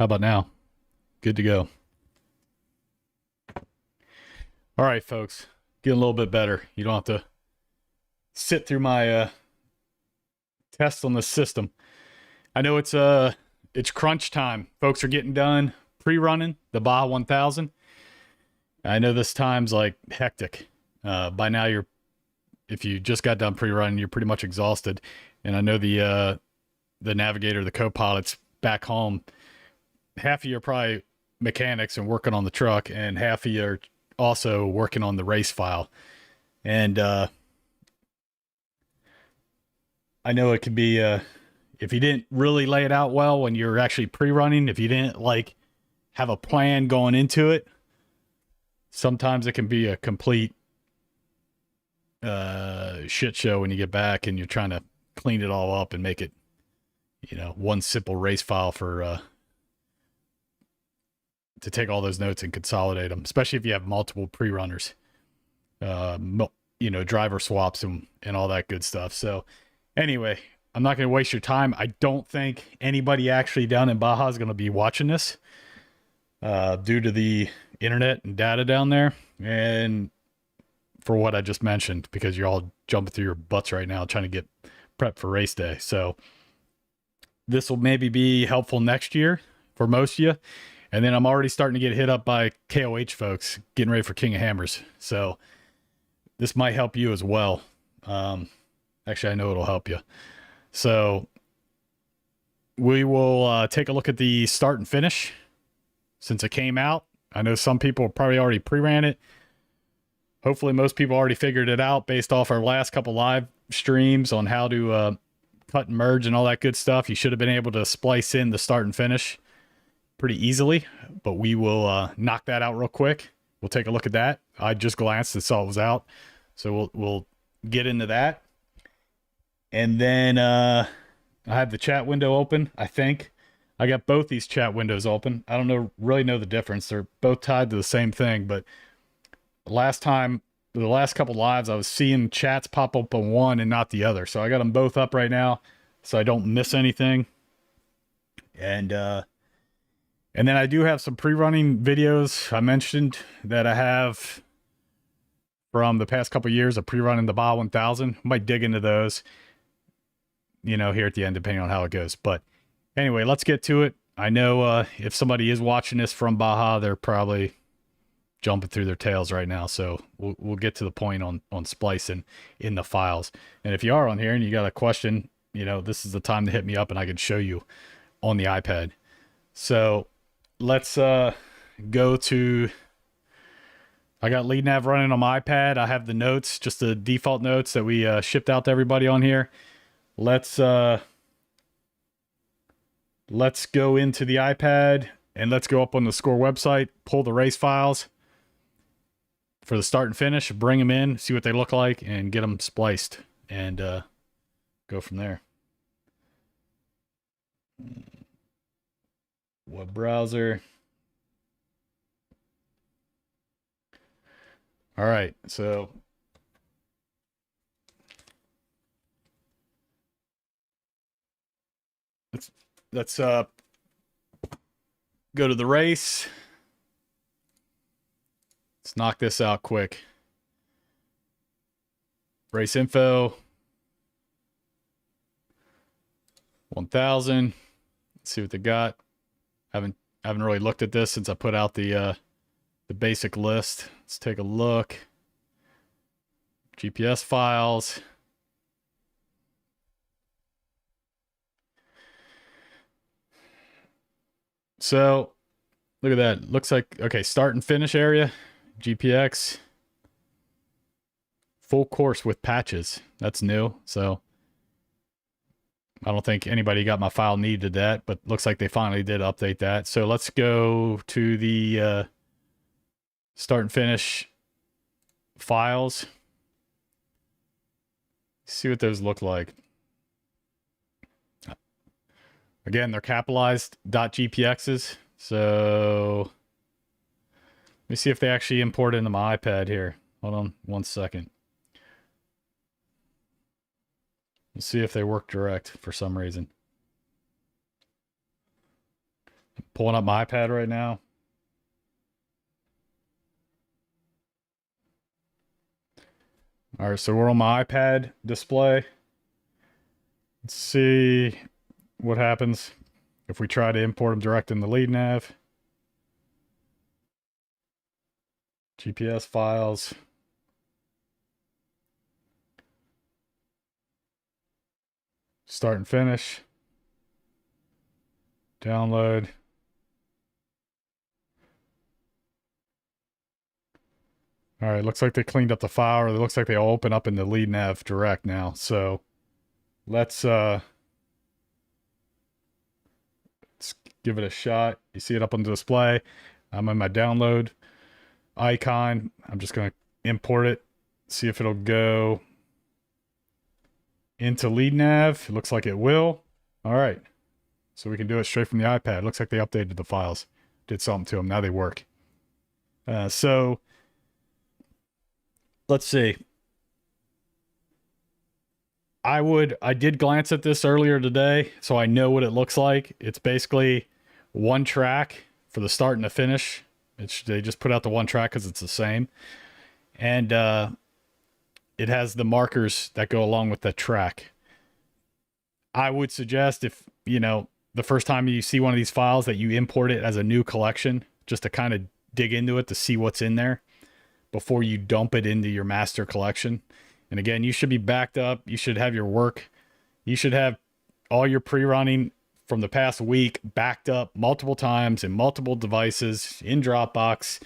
How about now? Good to go. All right, folks. Getting a little bit better. You don't have to sit through my test on the system. I know it's crunch time. Folks are getting done pre-running the Baja 1000. I know this time's like hectic. By now if you just got done pre-running, you're pretty much exhausted. And I know the navigator, the co-pilot's back home. Half of you are probably mechanics and working on the truck, and half of you are also working on the race file. And I know it could be if you didn't really lay it out well when you're actually pre-running, if you didn't like have a plan going into it, sometimes it can be a complete shit show when you get back and you're trying to clean it all up and make it, one simple race file for to take all those notes and consolidate them, especially if you have multiple pre-runners, driver swaps and all that good stuff. So anyway, I'm not going to waste your time. I don't think anybody actually down in Baja is going to be watching this due to the internet and data down there. And for what I just mentioned, because you're all jumping through your butts right now trying to get prepped for race day. So this will maybe be helpful next year for most of you. And then I'm already starting to get hit up by KOH folks getting ready for King of Hammers. So this might help you as well. Actually, I know it'll help you. So we will take a look at the start and finish since it came out. I know some people probably already pre-ran it. Hopefully most people already figured it out based off our last couple live streams on how to cut and merge and all that good stuff. You should have been able to splice in the start and finish pretty easily, but we will knock that out real quick. We'll take a look at that. I just glanced and saw it was out. So we'll get into that. And then I have the chat window open, I think. I got both these chat windows open. I don't really know the difference. They're both tied to the same thing, but the last couple lives, I was seeing chats pop up on one and not the other. So I got them both up right now so I don't miss anything. And then I do have some pre-running videos I mentioned that I have from the past couple of years of pre-running the Baja 1000. I might dig into those, here at the end, depending on how it goes. But anyway, let's get to it. I know if somebody is watching this from Baja, they're probably jumping through their tails right now. So we'll get to the point on splicing in the files. And if you are on here and you got a question, this is the time to hit me up and I can show you on the iPad. So let's go to, I got LeadNav running on my iPad. I have the notes, just the default notes that we shipped out to everybody on here. Let's go into the iPad and let's go up on the Score website, pull the race files for the start and finish, bring them in, see what they look like, and get them spliced, and go from there. Web browser. All right, so let's go to the race. Let's knock this out quick. Race info 1000. Let's see what they got. Haven't really looked at this since I put out the basic list. Let's take a look. GPS files. So look at that. Looks like, okay, start and finish area, GPX. Full course with patches. That's new. So I don't think anybody got my file needed that, but looks like they finally did update that. So let's go to the start and finish files. See what those look like. Again, they're capitalized .gpx's. So let me see if they actually import into my iPad here. Hold on one second. Let's see if they work direct for some reason. Pulling up my iPad right now. All right, so we're on my iPad display. Let's see what happens if we try to import them direct in the LeadNav. GPS files. Start and finish. Download. All right, looks like they cleaned up the file, or it looks like they all open up in the LeadNav direct now. So let's give it a shot. You see it up on the display. I'm in my download icon. I'm just going to import it, see if it'll go into LeadNav. It looks like it will. All right. So we can do it straight from the iPad. Looks like they updated the files. Did something to them. Now they work. So let's see. I did glance at this earlier today, so I know what it looks like. It's basically one track for the start and the finish. They just put out the one track because it's the same. And it has the markers that go along with the track. I would suggest, if, you know, the first time you see one of these files, that you import it as a new collection, just to kind of dig into it to see what's in there before you dump it into your master collection. And again, you should be backed up. You should have your work. You should have all your pre-running from the past week backed up multiple times in multiple devices in Dropbox.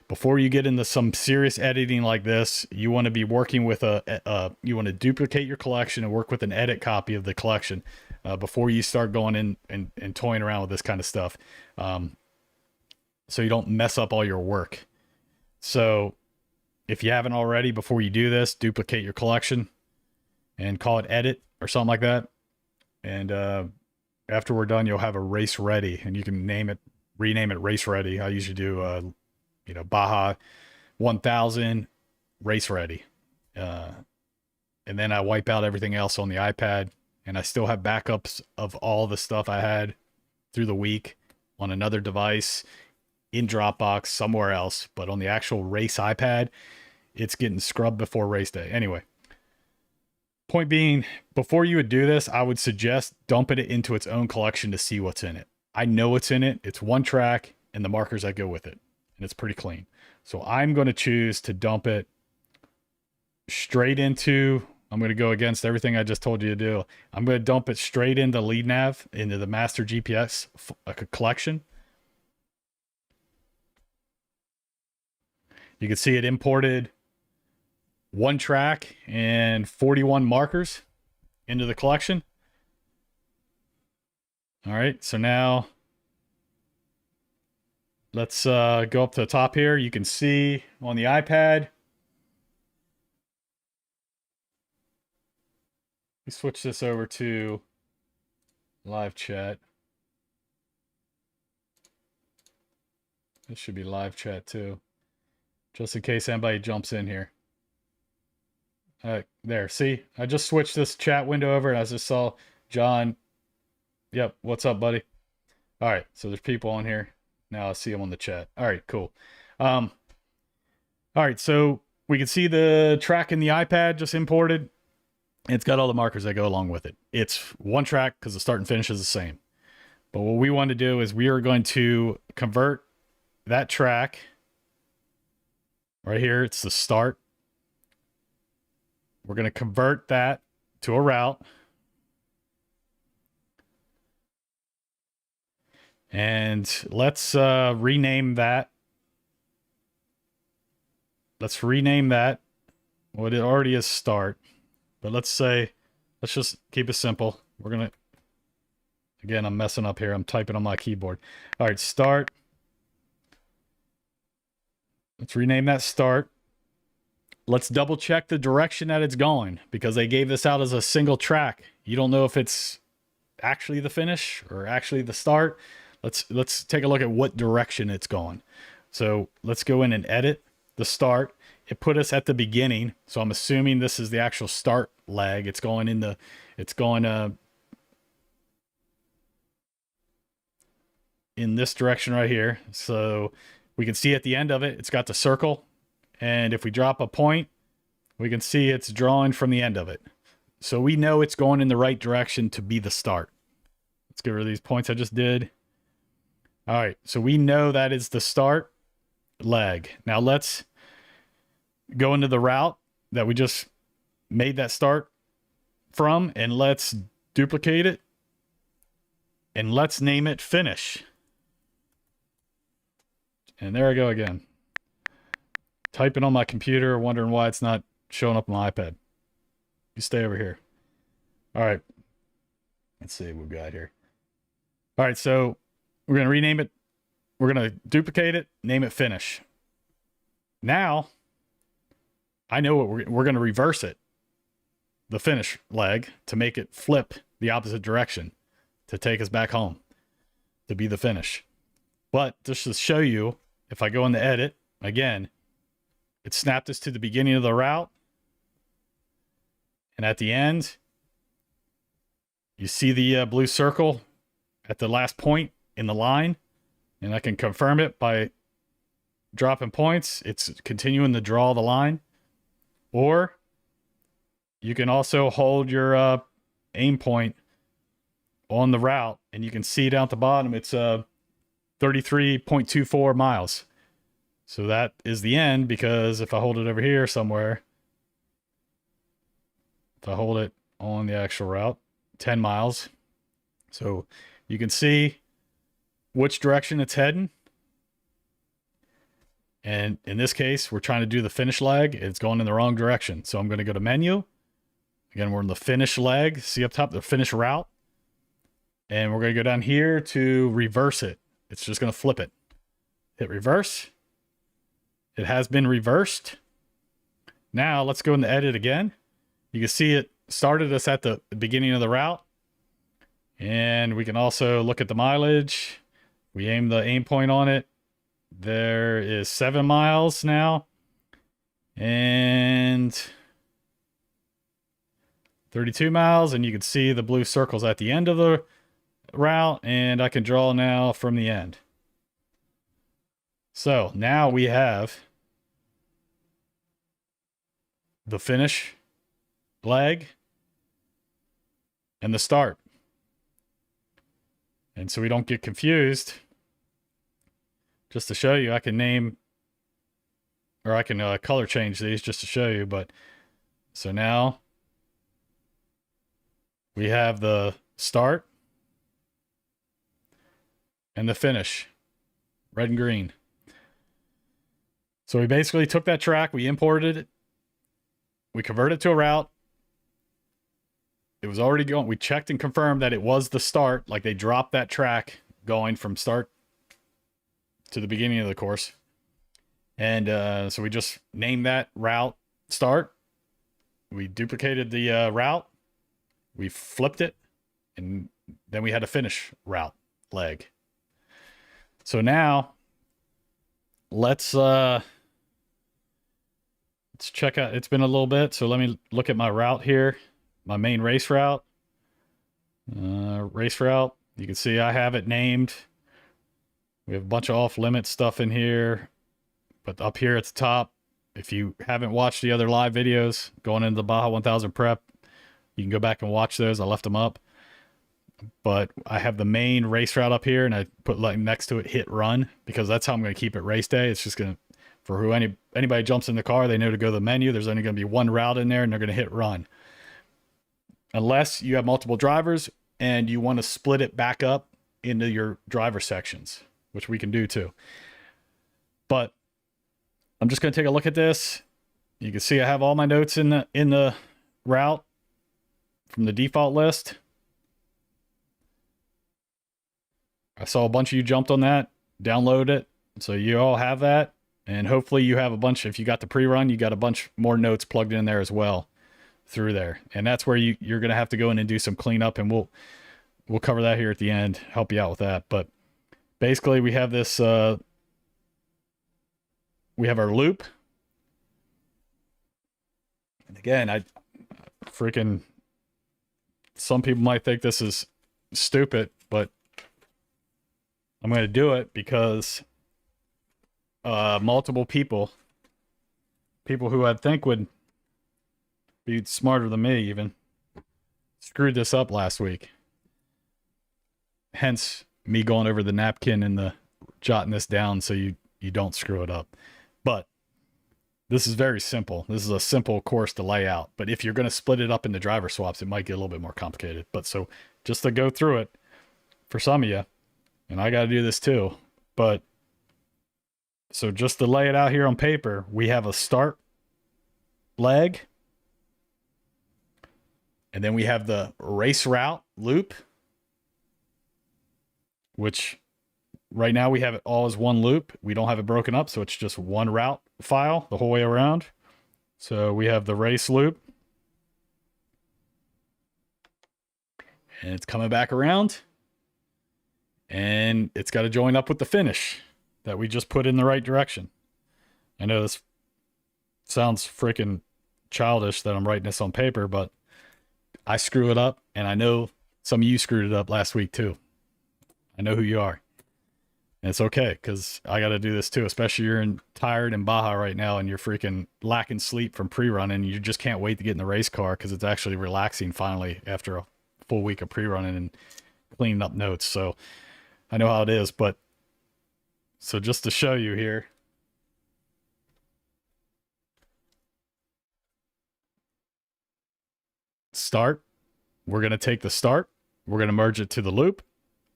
Before you get into some serious editing like this, you want to be working with you want to duplicate your collection and work with an edit copy of the collection before you start going in and toying around with this kind of stuff. So you don't mess up all your work. So if you haven't already, before you do this, duplicate your collection and call it edit or something like that. And after we're done, you'll have a race ready, and you can rename it race ready. I usually do, Baja 1000 race ready. And then I wipe out everything else on the iPad, and I still have backups of all the stuff I had through the week on another device in Dropbox somewhere else. But on the actual race iPad, it's getting scrubbed before race day. Anyway, point being, before you would do this, I would suggest dumping it into its own collection to see what's in it. I know what's in it. It's one track and the markers that go with it, and it's pretty clean. So I'm going to choose to dump it straight into, I'm going to go against everything I just told you to do. I'm going to dump it straight into LeadNav, into the master GPS collection. You can see it imported one track and 41 markers into the collection. All right, so now let's go up to the top here. You can see on the iPad. We switch this over to live chat. This should be live chat too, just in case anybody jumps in here. There, see, I just switched this chat window over, and I just saw John. Yep, what's up, buddy? All right, so there's people on here now. I see them on the chat. All right, cool. All right, so we can see the track in the iPad just imported. It's got all the markers that go along with it. It's one track because the start and finish is the same. But what we want to do is we are going to convert that track right here. It's the start. We're going to convert that to a route. And let's rename that. Let's rename that. Well, it already is start. But let's just keep it simple. We're going to, again, I'm messing up here. I'm typing on my keyboard. All right, start. Let's rename that start. Let's double check the direction that it's going, because they gave this out as a single track. You don't know if it's actually the finish or actually the start. Let's take a look at what direction it's going. So let's go in and edit the start. It put us at the beginning, so I'm assuming this is the actual start leg. It's going in this direction right here. So we can see at the end of it, it's got the circle. And if we drop a point, we can see it's drawing from the end of it. So we know it's going in the right direction to be the start. Let's get rid of these points I just did. All right, so we know that is the start leg. Now let's go into the route that we just made that start from, and let's duplicate it, and let's name it finish. And there I go again. Typing on my computer, wondering why it's not showing up on my iPad. You stay over here. All right. Let's see what we've got here. All right, so we're going to rename it. We're going to duplicate it, name it finish. Now, I know what we're going to reverse it, the finish leg, to make it flip the opposite direction, to take us back home, to be the finish. But just to show you, if I go in the edit, again, it snapped us to the beginning of the route. And at the end, you see the blue circle at the last point in the line. And I can confirm it by dropping points. It's continuing to draw the line. Or you can also hold your aim point on the route, and you can see down at the bottom, it's 33.24 miles. So that is the end, because if I hold it over here somewhere, if I hold it on the actual route, 10 miles. So you can see which direction it's heading. And in this case, we're trying to do the finish leg. It's going in the wrong direction. So I'm going to go to menu. Again, we're in the finish leg. See up top, the finish route. And we're going to go down here to reverse it. It's just going to flip it. Hit reverse. It has been reversed. Now let's go in the edit again. You can see it started us at the beginning of the route. And we can also look at the mileage. We aim the aim point on it. There is 7 miles now. And 32 miles. And you can see the blue circles at the end of the route. And I can draw now from the end. So now we have the finish leg and the start. And so we don't get confused, just to show you, I can name, or I can color change these just to show you. But so now we have the start and the finish, red and green. So we basically took that track, we imported it, we converted it to a route. It was already going. We checked and confirmed that it was the start. Like they dropped that track going from start to the beginning of the course. And so we just named that route start. We duplicated the route. We flipped it. And then we had a finish route leg. So now let's check out. It's been a little bit. So let me look at my route here. My main race route. Race route. You can see I have it named. We have a bunch of off-limit stuff in here. But up here at the top, if you haven't watched the other live videos going into the Baja 1000 prep, you can go back and watch those. I left them up. But I have the main race route up here, and I put like next to it hit run, because that's how I'm going to keep it race day. It's just going to, for who anybody jumps in the car, they know to go to the menu. There's only going to be one route in there, and they're going to hit run. Unless you have multiple drivers and you want to split it back up into your driver sections, which we can do too. But I'm just going to take a look at this. You can see I have all my notes in the route from the default list. I saw a bunch of you jumped on that, download it. So you all have that. And hopefully you have a bunch, if you got the pre-run, you got a bunch more notes plugged in there as well through there. And that's where you're going to have to go in and do some cleanup, and we'll cover that here at the end, help you out with that. But basically we have this, we have our loop. And again, some people might think this is stupid, but I'm going to do it because multiple people who I think would be smarter than me even, screwed this up last week. Hence me going over the napkin and the jotting this down so you don't screw it up. But this is very simple. This is a simple course to lay out. But if you're going to split it up into driver swaps, it might get a little bit more complicated. But so just to go through it for some of you, and I got to do this too. But so just to lay it out here on paper, we have a start leg. And then we have the race route loop, which right now we have it all as one loop. We don't have it broken up, so it's just one route file the whole way around. So we have the race loop. And it's coming back around. And it's got to join up with the finish that we just put in the right direction. I know this sounds freaking childish that I'm writing this on paper, but I screw it up, and I know some of you screwed it up last week too. I know who you are. And it's okay, because I got to do this too, especially you're tired in Baja right now and you're freaking lacking sleep from pre-running. You just can't wait to get in the race car because it's actually relaxing finally after a full week of pre-running and cleaning up notes. So I know how it is, but so just to show you here, start, we're going to take the start, we're going to merge it to the loop,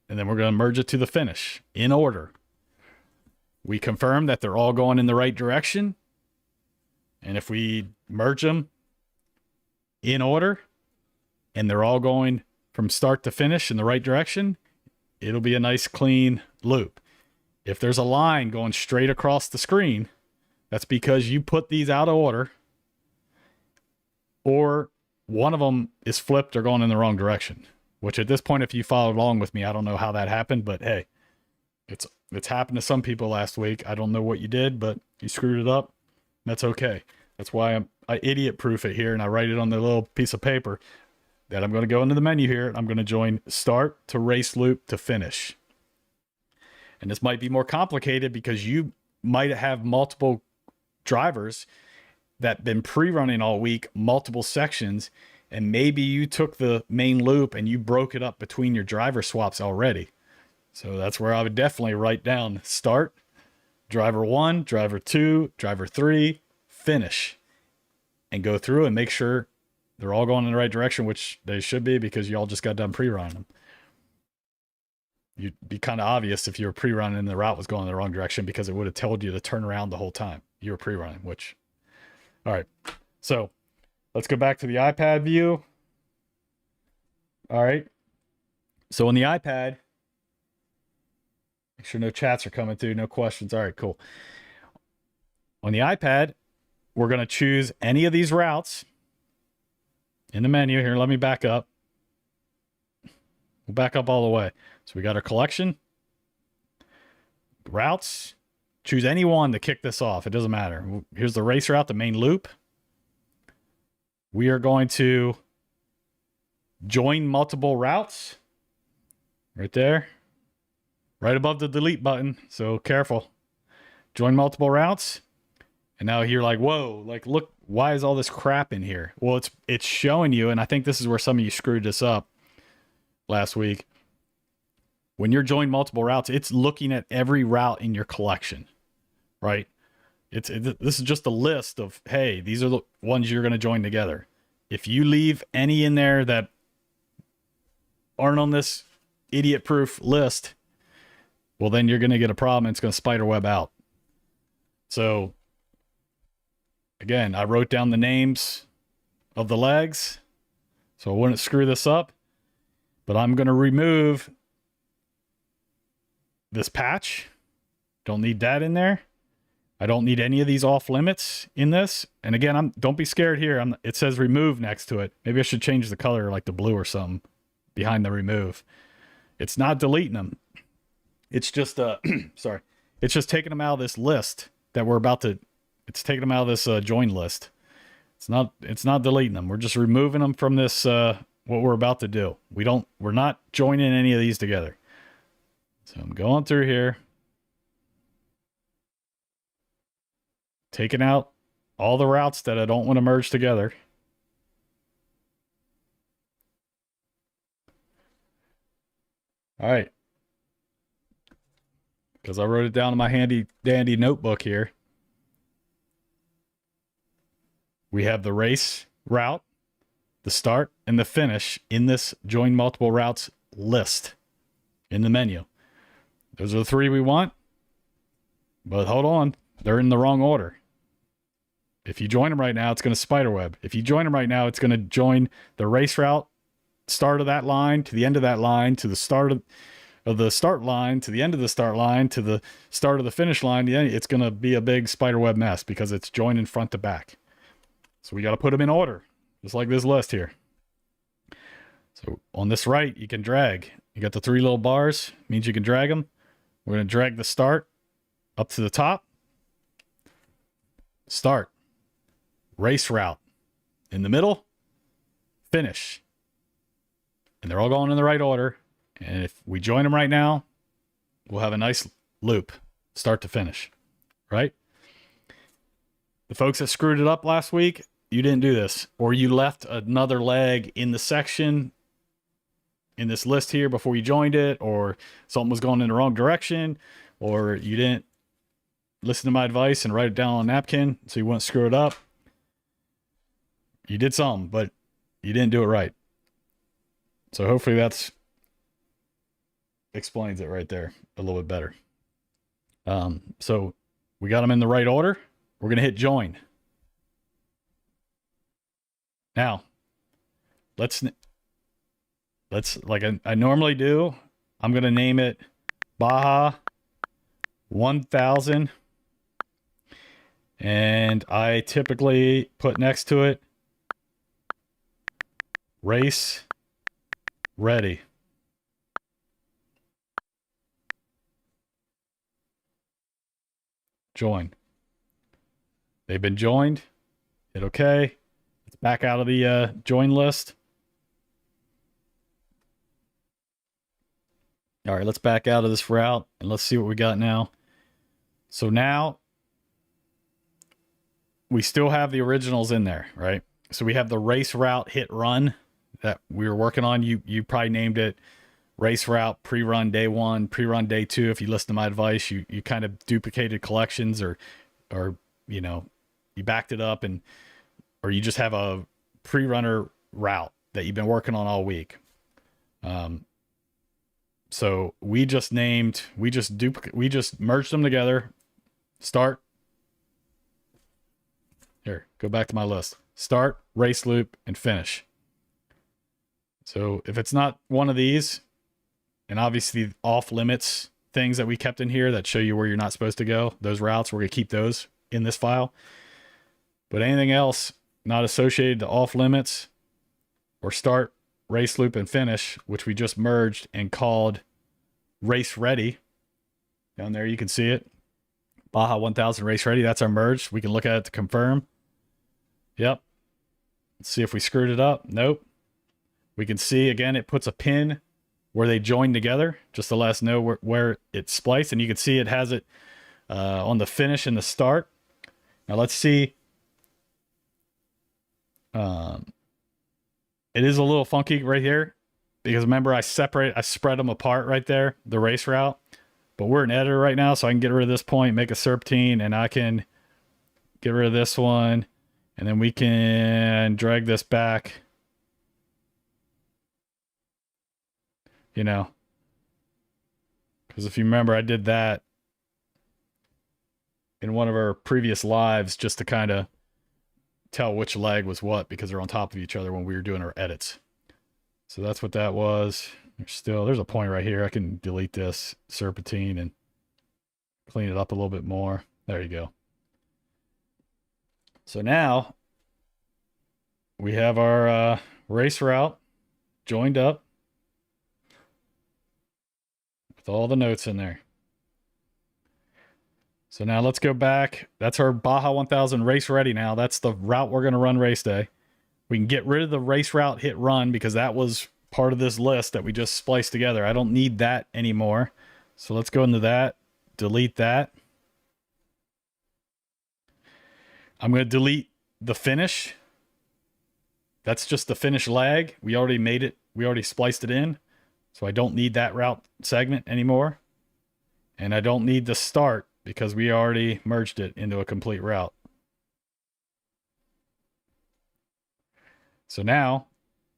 and then we're going to merge it to the finish in order. We confirm that they're all going in the right direction. And if we merge them in order and they're all going from start to finish in the right direction, it'll be a nice clean loop. If there's a line going straight across the screen, that's because you put these out of order, or one of them is flipped or going in the wrong direction, which at this point, if you followed along with me, I don't know how that happened, but hey, it's happened to some people last week. I don't know what you did, but you screwed it up. That's okay. That's why I idiot proof it here, and I write it on the little piece of paper that I'm going to go into the menu here, and I'm going to join start to race loop to finish. And this might be more complicated because you might have multiple drivers that been pre-running all week, multiple sections, and maybe you took the main loop and you broke it up between your driver swaps already. So that's where I would definitely write down start, driver 1, driver 2, driver 3, finish, and go through and make sure they're all going in the right direction, which they should be because you all just got done pre-running them. You'd be kind of obvious if you were pre-running and the route was going in the wrong direction because it would have told you to turn around the whole time you were pre-running, which, all right. So let's go back to the iPad view. All right. So on the iPad, make sure no chats are coming through, no questions. All right, cool. On the iPad, we're going to choose any of these routes in the menu here. Let me back up. We'll back up all the way. So we got our collection, routes, choose any one to kick this off. It doesn't matter. Here's the race route, the main loop. We are going to join multiple routes right there, right above the delete button. So careful. Join multiple routes. And now you're like, whoa, like, look, why is all this crap in here? Well, it's showing you, and I think this is where some of you screwed this up last week. When you're joining multiple routes, it's looking at every route in your collection, right? This is just a list of, hey, these are the ones you're going to join together. If you leave any in there that aren't on this idiot-proof list, well, then you're going to get a problem and it's going to spider web out. So, again, I wrote down the names of the legs so I wouldn't screw this up. But I'm going to remove this patch. Don't need that in there. I don't need any of these off limits in this. And again, don't be scared here. It says remove next to it. Maybe I should change the color like the blue or something behind the remove. It's not deleting them. It's just, sorry. It's just taking them out of this list that we're about to, it's taking them out of this join list. It's not deleting them. We're just removing them from this, what we're about to do. We're not joining any of these together. So I'm going through here, taking out all the routes that I don't want to merge together. All right. Because I wrote it down in my handy dandy notebook here. We have the race route, the start, and the finish in this join multiple routes list in the menu. Those are the three we want. But hold on, they're in the wrong order. If you join them right now, it's going to spiderweb. If you join them right now, it's going to join the race route, start of that line, to the end of that line, to the start of the start line, to the end of the start line, to the start of the finish line. It's going to be a big spiderweb mess because it's joining front to back. So we got to put them in order, just like this list here. So on this right, you can drag. You got the three little bars, means you can drag them. We're going to drag the start up to the top. Start. Race route. In the middle. Finish. And they're all going in the right order. And if we join them right now, we'll have a nice loop. Start to finish. Right? The folks that screwed it up last week, you didn't do this. Or you left another leg in the section in this list here before you joined it, or something was going in the wrong direction, or you didn't listen to my advice and write it down on a napkin so you wouldn't screw it up. You did something, but you didn't do it right. So hopefully that's explains it right there a little bit better. So we got them in the right order. We're going to hit join. Now, let's like I normally do, I'm going to name it Baja 1000. And I typically put next to it race ready. Join. They've been joined. Hit OK. Let's back out of the join list. All right, let's back out of this route and let's see what we got now. So now we still have the originals in there, right? So we have the race route hit run that we were working on. You probably named it race route pre-run day 1, pre-run day 2. If you listen to my advice, you kind of duplicated collections or you know, you backed it up or you just have a pre-runner route that you've been working on all week. So we just merged them together. Start. Here, go back to my list. Start, race loop, and finish. So if it's not one of these, and obviously off limits things that we kept in here that show you where you're not supposed to go, those routes, we're going to keep those in this file. But anything else not associated to off limits or start, race loop, and finish, which we just merged and called race ready. Down there you can see it. Baja 1000 race ready. That's our merge. We can look at it to confirm. Yep. Let's see if we screwed it up. Nope. We can see again, it puts a pin where they join together just to let us know where it's spliced. And you can see it has it on the finish and the start. Now let's see. It is a little funky right here because remember I spread them apart right there, the race route. But we're an editor right now, so I can get rid of this point, make a serpentine, and I can get rid of this one. And then we can drag this back. You know, because if you remember, I did that in one of our previous lives just to kind of tell which leg was what because they're on top of each other when we were doing our edits. So that's what that was. There's a point right here. I can delete this serpentine and clean it up a little bit more. There you go. So now we have our race route joined up with all the notes in there. So now let's go back. That's our Baja 1000 race ready now. That's the route we're going to run race day. We can get rid of the race route hit run because that was part of this list that we just spliced together. I don't need that anymore. So let's go into that, delete that. I'm going to delete the finish. That's just the finish lag. We already made it. We already spliced it in. So I don't need that route segment anymore. And I don't need the start because we already merged it into a complete route. So now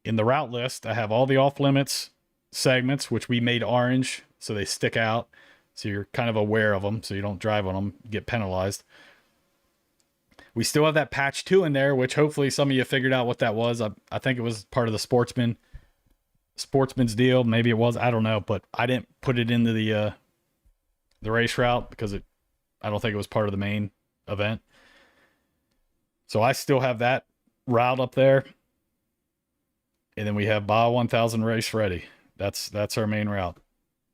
in the route list, I have all the off limits segments, which we made orange so they stick out. So you're kind of aware of them so you don't drive on them, get penalized. We still have that patch 2 in there, which hopefully some of you figured out what that was. I think it was part of the Sportsman's deal. Maybe it was, I don't know, but I didn't put it into the race route because I don't think it was part of the main event. So I still have that route up there. And then we have Baja 1000 race ready. That's our main route.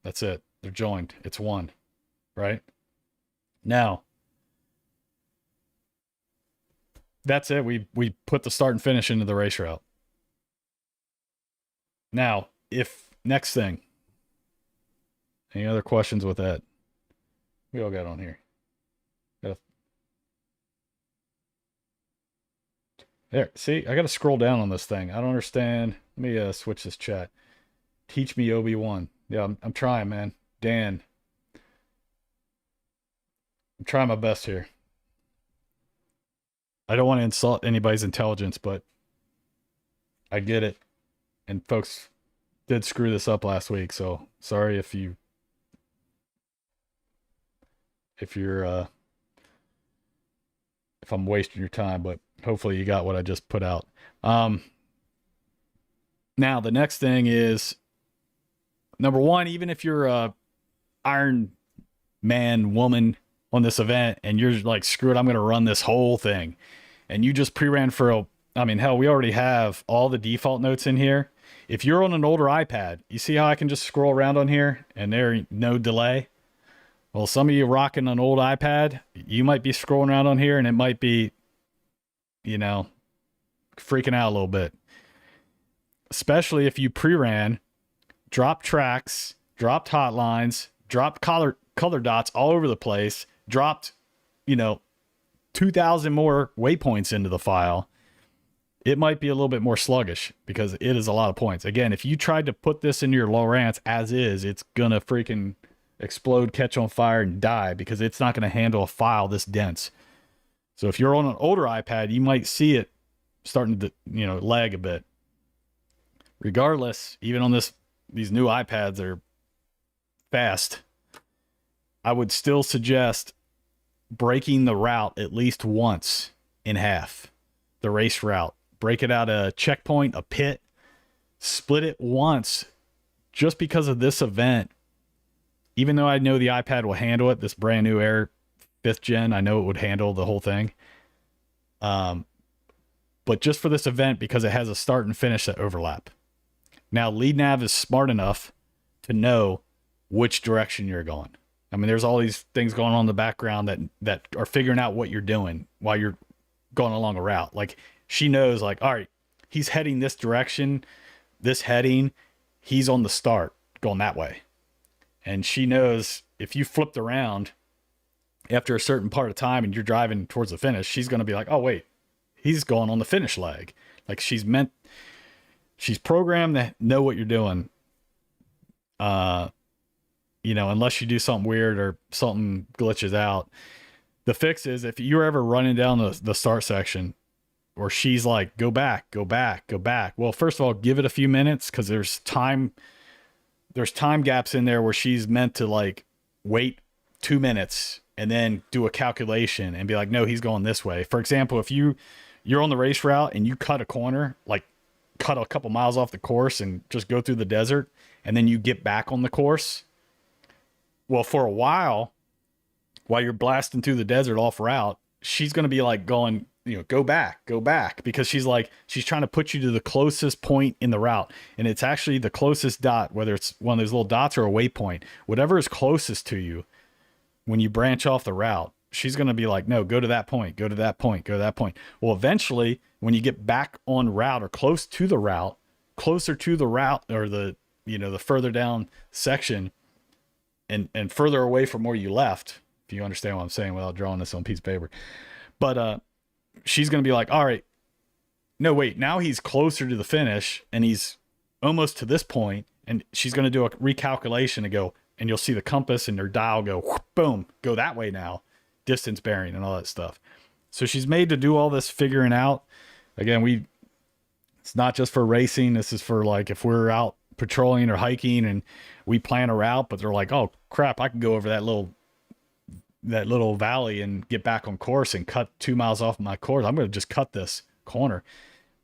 That's it. They're joined. It's one, right? Now, that's it. We put the start and finish into the race route. Now, next thing, any other questions with that? We all got on here. There, see, I got to scroll down on this thing. I don't understand. Let me switch this chat. Teach me Obi-Wan. Yeah, I'm trying, man. Dan. I'm trying my best here. I don't want to insult anybody's intelligence, but I get it. And folks did screw this up last week, so sorry if you're if I'm wasting your time, but hopefully you got what I just put out. Now the next thing is, number one, even if you're a Iron Man woman on this event and you're like, screw it, I'm going to run this whole thing, and you just pre-ran for hell, we already have all the default notes in here. If you're on an older iPad, you see how I can just scroll around on here and there's no delay? Well, some of you rocking an old iPad, you might be scrolling around on here and it might be, freaking out a little bit. Especially if you pre-ran, dropped tracks, dropped hotlines, dropped color dots all over the place, dropped, 2,000 more waypoints into the file. It might be a little bit more sluggish because it is a lot of points. Again, if you tried to put this into your Lowrance as is, it's going to freaking explode, catch on fire, and die because it's not going to handle a file this dense. So if you're on an older iPad, you might see it starting to, lag a bit. Regardless, even on these new iPads that are fast, I would still suggest breaking the route at least once in half. The race route. Break it out a checkpoint, a pit, split it once just because of this event. Even though I know the iPad will handle it, this brand new Air 5th gen, I know it would handle the whole thing. But just for this event, because it has a start and finish that overlap. Now, LeadNav is smart enough to know which direction you're going. There's all these things going on in the background that are figuring out what you're doing while you're going along a route. Like, she knows, like, all right, he's heading this direction, this heading, he's on the start going that way. And she knows if you flipped around after a certain part of time and you're driving towards the finish, she's going to be like, oh, wait, he's going on the finish leg. Like, she's programmed to know what you're doing. Unless you do something weird or something glitches out. The fix is if you're ever running down the start section or she's like, go back. Well, first of all, give it a few minutes because there's time gaps in there where she's meant to like wait 2 minutes and then do a calculation and be like, no, he's going this way. For example, if you're on the race route and you cut a corner, like cut a couple miles off the course and just go through the desert and then you get back on the course. Well, for a while you're blasting through the desert off route, she's going to be like going, go back because she's trying to put you to the closest point in the route. And it's actually the closest dot, whether it's one of those little dots or a waypoint, whatever is closest to you when you branch off the route, she's going to be like, no, go to that point, go to that point, go to that point. Well, eventually when you get back on route or closer to the route or the further down section, and further away from where you left, if you understand what I'm saying without drawing this on a piece of paper. But she's going to be like, all right, no, wait, now he's closer to the finish and he's almost to this point, and she's going to do a recalculation and go, and you'll see the compass and her dial go, whoop, boom, go that way now, distance bearing and all that stuff. So she's made to do all this figuring out. Again, it's not just for racing. This is for like if we're out patrolling or hiking and we plan a route, but they're like, oh crap, I can go over that little valley and get back on course and cut 2 miles off my course. I'm going to just cut this corner.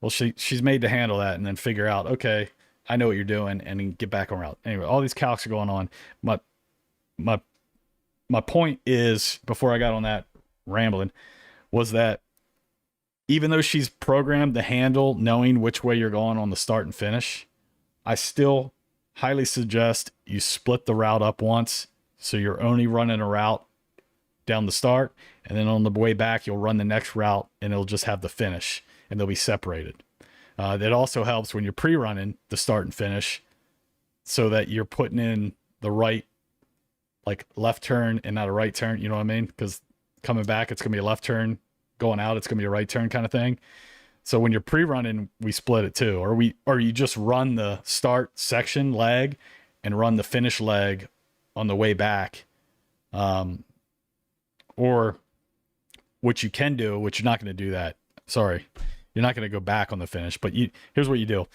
Well, she's made to handle that and then figure out, okay, I know what you're doing, and then get back on route. Anyway, all these calcs are going on. My point is, before I got on that rambling, was that even though she's programmed to handle knowing which way you're going on the start and finish, I still highly suggest you split the route up once, so you're only running a route down the start, and then on the way back, you'll run the next route, and it'll just have the finish, and they'll be separated. That also helps when you're pre-running the start and finish, so that you're putting in the right, like left turn and not a right turn. You know what I mean? Because coming back, it's going to be a left turn. Going out, it's going to be a right turn kind of thing. So when you're pre-running, we split it too. Or you just run the start section leg and run the finish leg on the way back. Or what you can do, which you're not going to do that. Sorry. You're not going to go back on the finish, but here's what you do.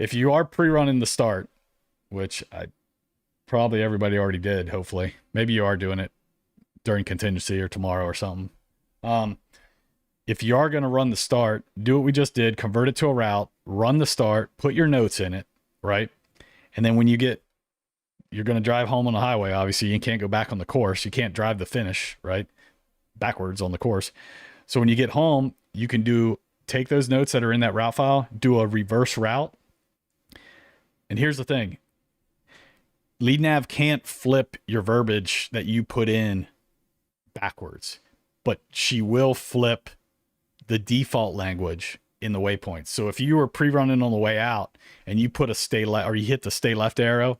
If you are pre-running the start, which probably everybody already did, hopefully. Maybe you are doing it during contingency or tomorrow or something. If you are going to run the start, do what we just did, convert it to a route, run the start, put your notes in it, right? And then when you're going to drive home on the highway, obviously you can't go back on the course. You can't drive the finish, right? Backwards on the course. So when you get home, you can take those notes that are in that route file, do a reverse route. And here's the thing. LeadNav can't flip your verbiage that you put in backwards, but she will flip the default language in the waypoints. So if you were pre-running on the way out and you put a stay left, or you hit the stay left arrow,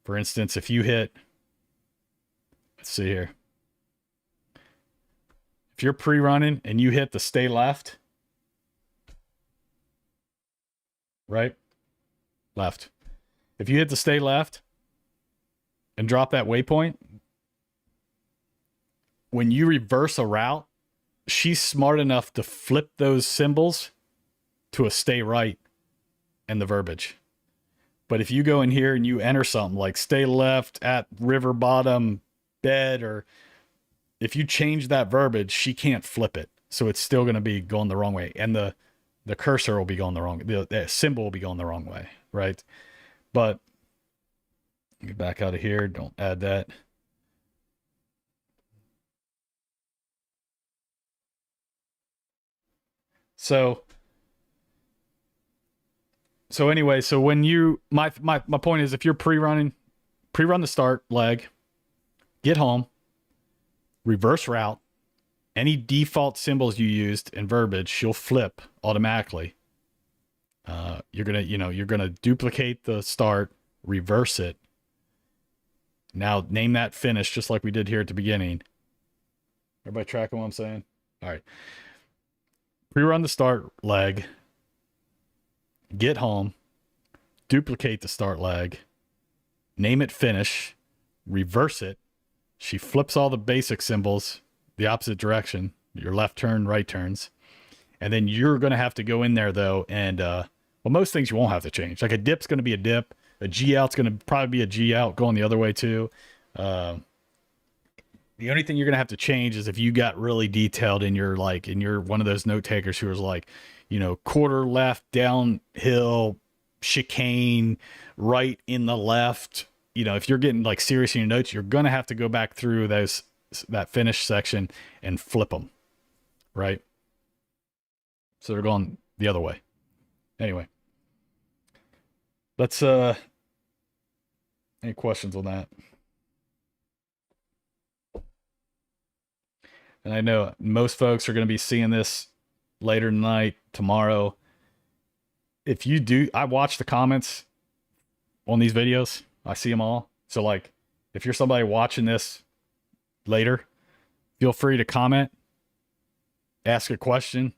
for instance, if you hit, let's see here. If you're pre-running and you hit the stay left, right? Left. If you hit the stay left and drop that waypoint, when you reverse a route, she's smart enough to flip those symbols to a stay right and the verbiage. But if you go in here and you enter something like stay left at river bottom bed, or if you change that verbiage, she can't flip it. So it's still going to be going the wrong way. And the cursor will be going the wrong, the symbol will be going the wrong way, right? But get back out of here. Don't add that. So anyway, so when my point is, if you're pre-run the start leg, get home, reverse route, any default symbols you used and verbiage, she'll flip automatically. You're gonna duplicate the start, reverse it. Now name that finish just like we did here at the beginning. Everybody tracking what I'm saying? All right. Pre-run the start leg, get home, duplicate the start leg, name it finish, reverse it. She flips all the basic symbols the opposite direction, your left turn, right turns. And then you're going to have to go in there though. And, well, most things you won't have to change. Like a dip's going to be a dip. A G out's going to probably be a G out going the other way too. The only thing you're going to have to change is if you got really detailed in your, like, and you're one of those note takers who was like, quarter left, downhill, chicane, right in the left. If you're getting like serious in your notes, you're going to have to go back through that finish section and flip them. Right. So they're going the other way. Anyway, let's, any questions on that? And I know most folks are going to be seeing this later tonight, tomorrow. If you do, I watch the comments on these videos. I see them all. So like, if you're somebody watching this later, feel free to comment, ask a question,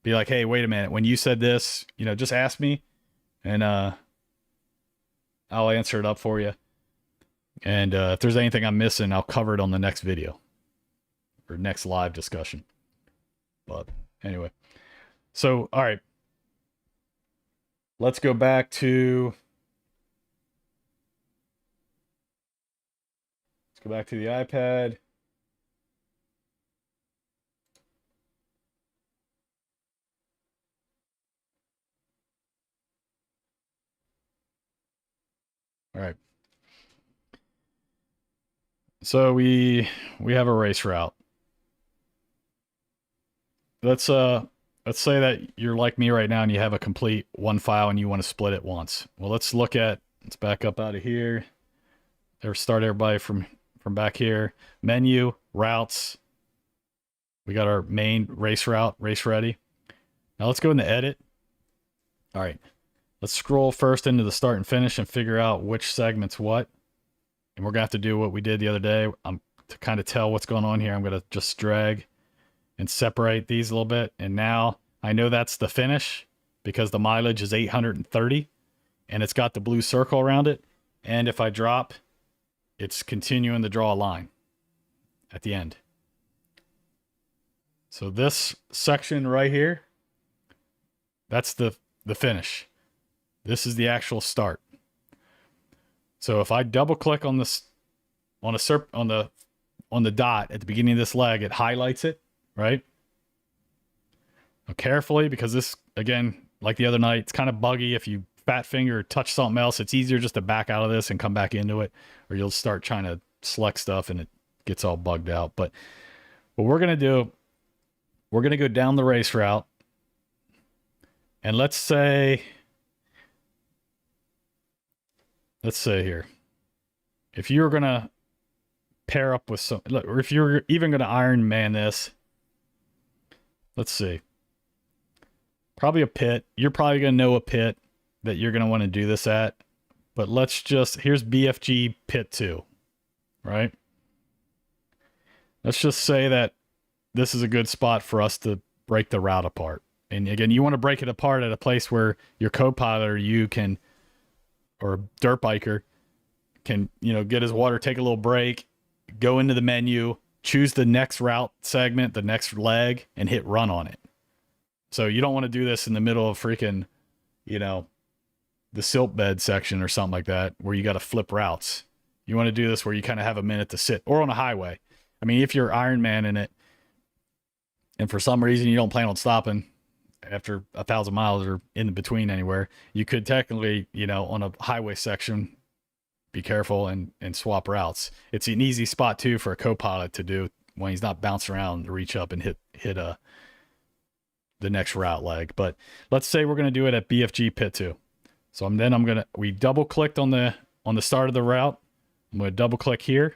be like, hey, wait a minute, when you said this, you know, just ask me, and I'll answer it up for you. And if there's anything I'm missing, I'll cover it on the next video or next live discussion. But anyway, so all right, let's go back to the iPad. All right. So we have a race route. Let's say that you're like me right now and you have a complete one file and you want to split it once. Well, let's back up out of here. Or start everybody from back here. Menu, routes. We got our main race route, race ready. Now let's go into edit. All right. Let's scroll first into the start and finish and figure out which segment's what. And we're going to have to do what we did the other day. To kind of tell what's going on here, I'm going to just drag and separate these a little bit. And now I know that's the finish because the mileage is 830 and it's got the blue circle around it. And if I drop, it's continuing to draw a line at the end. So this section right here, that's the finish. This is the actual start. So if I double click on this, on the dot at the beginning of this leg, it highlights it, right? Now carefully, because this, again, like the other night, it's kind of buggy. If you fat finger or touch something else, it's easier just to back out of this and come back into it, or you'll start trying to select stuff and it gets all bugged out. But what we're going to do, we're going to go down the race route. And let's say here, if you're going to pair up with some, or if you're even going to Iron Man this, let's see, probably a pit. You're probably going to know a pit that you're going to want to do this at, but here's BFG pit 2, right? Let's just say that this is a good spot for us to break the route apart. And again, you want to break it apart at a place where your co-pilot or you can, or a dirt biker can, you know, get his water, take a little break, go into the menu, choose the next route segment, the next leg, and hit run on it. So you don't want to do this in the middle of freaking, you know, the silt bed section or something like that, where you got to flip routes. You want to do this where you kind of have a minute to sit, or on a highway. I mean, if you're Iron Man in it, and for some reason you don't plan on stopping after 1,000 miles or in between anywhere, you could technically, you know, on a highway section, be careful and swap routes. It's an easy spot too for a co-pilot to do when he's not bouncing around to reach up and hit the next route leg. But let's say we're going to do it at BFG pit 2. So we double clicked on the start of the route. I'm going to double click here.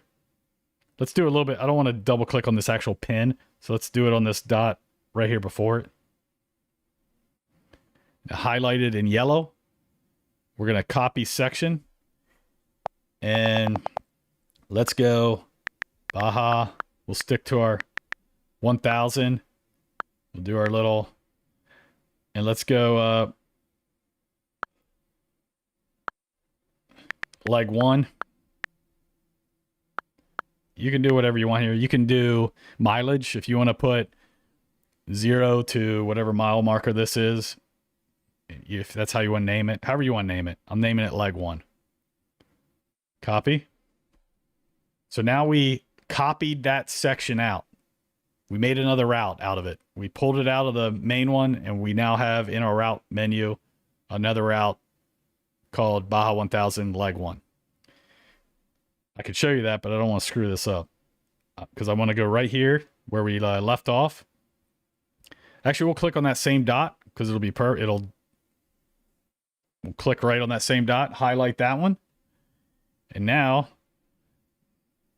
Let's do a little bit. I don't want to double click on this actual pin. So let's do it on this dot right here before it. Highlighted in yellow. We're going to copy section. And let's go Baja. We'll stick to our 1000. We'll do our little, and let's go leg 1. You can do whatever you want here. You can do mileage if you want to put 0 to whatever mile marker this is. If that's how you want to name it, however you want to name it. I'm naming it leg 1. Copy. So now we copied that section out. We made another route out of it. We pulled it out of the main one, and we now have in our route menu another route called Baja 1000 leg 1. I could show you that, but I don't want to screw this up because I want to go right here where we left off. Actually, we'll click on that same dot because it'll be we'll click right on that same dot, highlight that one. And now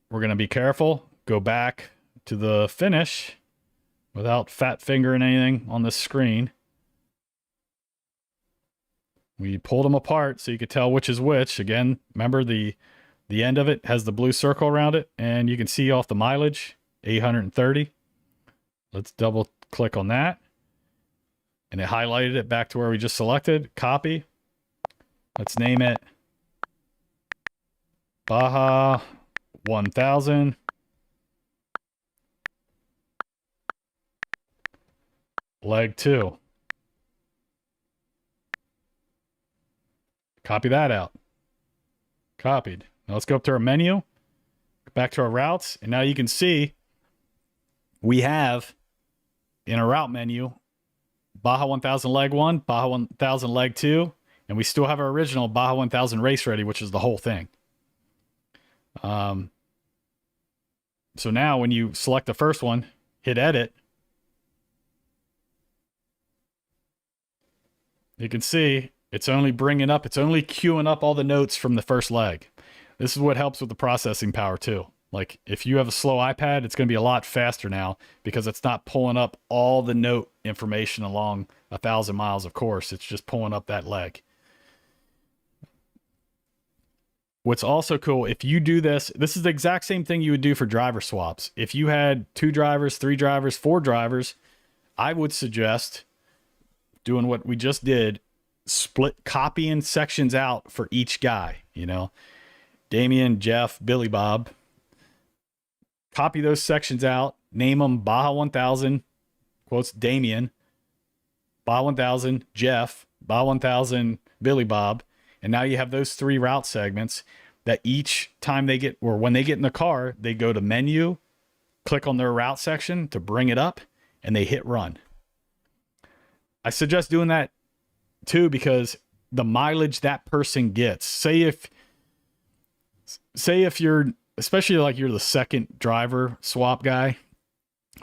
we're going to be careful, go back to the finish without fat fingering anything on this screen. We pulled them apart so you could tell which is which. Again, remember the The end of it has the blue circle around it, and you can see off the mileage, 830. Let's double click on that. And it highlighted it back to where we just selected. Copy. Let's name it Baja 1000. Leg 2. Copy that out. Copied. Now let's go up to our menu, back to our routes, and now you can see we have in our route menu Baja 1000 leg 1, Baja 1000 leg 2, and we still have our original Baja 1000 race ready, which is the whole thing. So now when you select the first one, hit edit, you can see it's only bringing up, it's only queuing up all the notes from the first leg. This is what helps with the processing power too. Like if you have a slow iPad, it's going to be a lot faster now because it's not pulling up all the note information along 1,000 miles of course. It's just pulling up that leg. What's also cool, if you do this, this is the exact same thing you would do for driver swaps. If you had 2 drivers, 3 drivers, 4 drivers, I would suggest doing what we just did, copying sections out for each guy, you know, Damien, Jeff, Billy Bob. Copy those sections out, name them Baja 1000, quotes Damien, Baja 1000, Jeff, Baja 1000, Billy Bob. And now you have those 3 route segments that each time they get, or when they get in the car, they go to menu, click on their route section to bring it up, and they hit run. I suggest doing that too, because the mileage that person gets, say if you're, especially like you're the second driver swap guy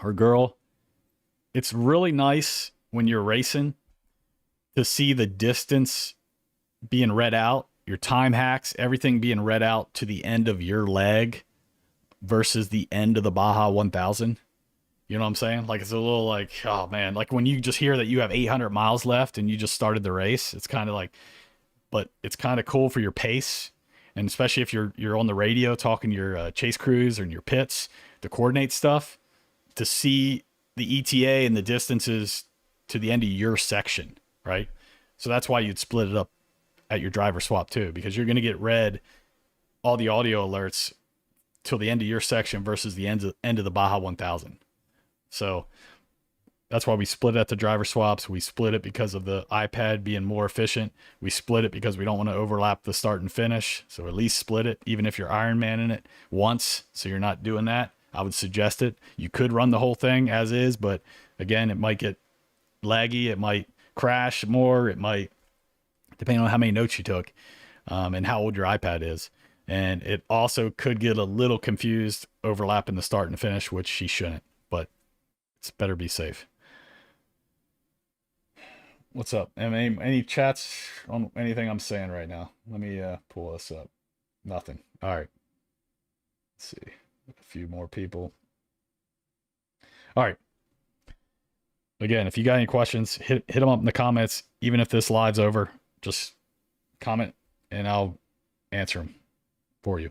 or girl, it's really nice when you're racing to see the distance being read out, your time hacks, everything being read out to the end of your leg versus the end of the Baja 1000. You know what I'm saying? Like, it's a little like, oh man, like when you just hear that you have 800 miles left and you just started the race, it's kind of like, but it's kind of cool for your pace. And especially if you're on the radio talking to your chase crews or in your pits to coordinate stuff, to see the ETA and the distances to the end of your section, right? So that's why you'd split it up at your driver swap too, because you're going to get read all the audio alerts till the end of your section versus the end of the Baja 1000. So that's why we split it at the driver swaps. We split it because of the iPad being more efficient. We split it because we don't want to overlap the start and finish. So at least split it, even if you're Ironman in it once. So you're not doing that. I would suggest it. You could run the whole thing as is, but again, it might get laggy. It might crash more. It might, depending on how many notes you took, and how old your iPad is. And it also could get a little confused overlapping the start and finish, which she shouldn't, but it's better be safe. What's up? Any chats on anything I'm saying right now? Let me pull this up. Nothing. All right. Let's see. A few more people. All right. Again, if you got any questions, hit them up in the comments. Even if this live's over, just comment and I'll answer them for you.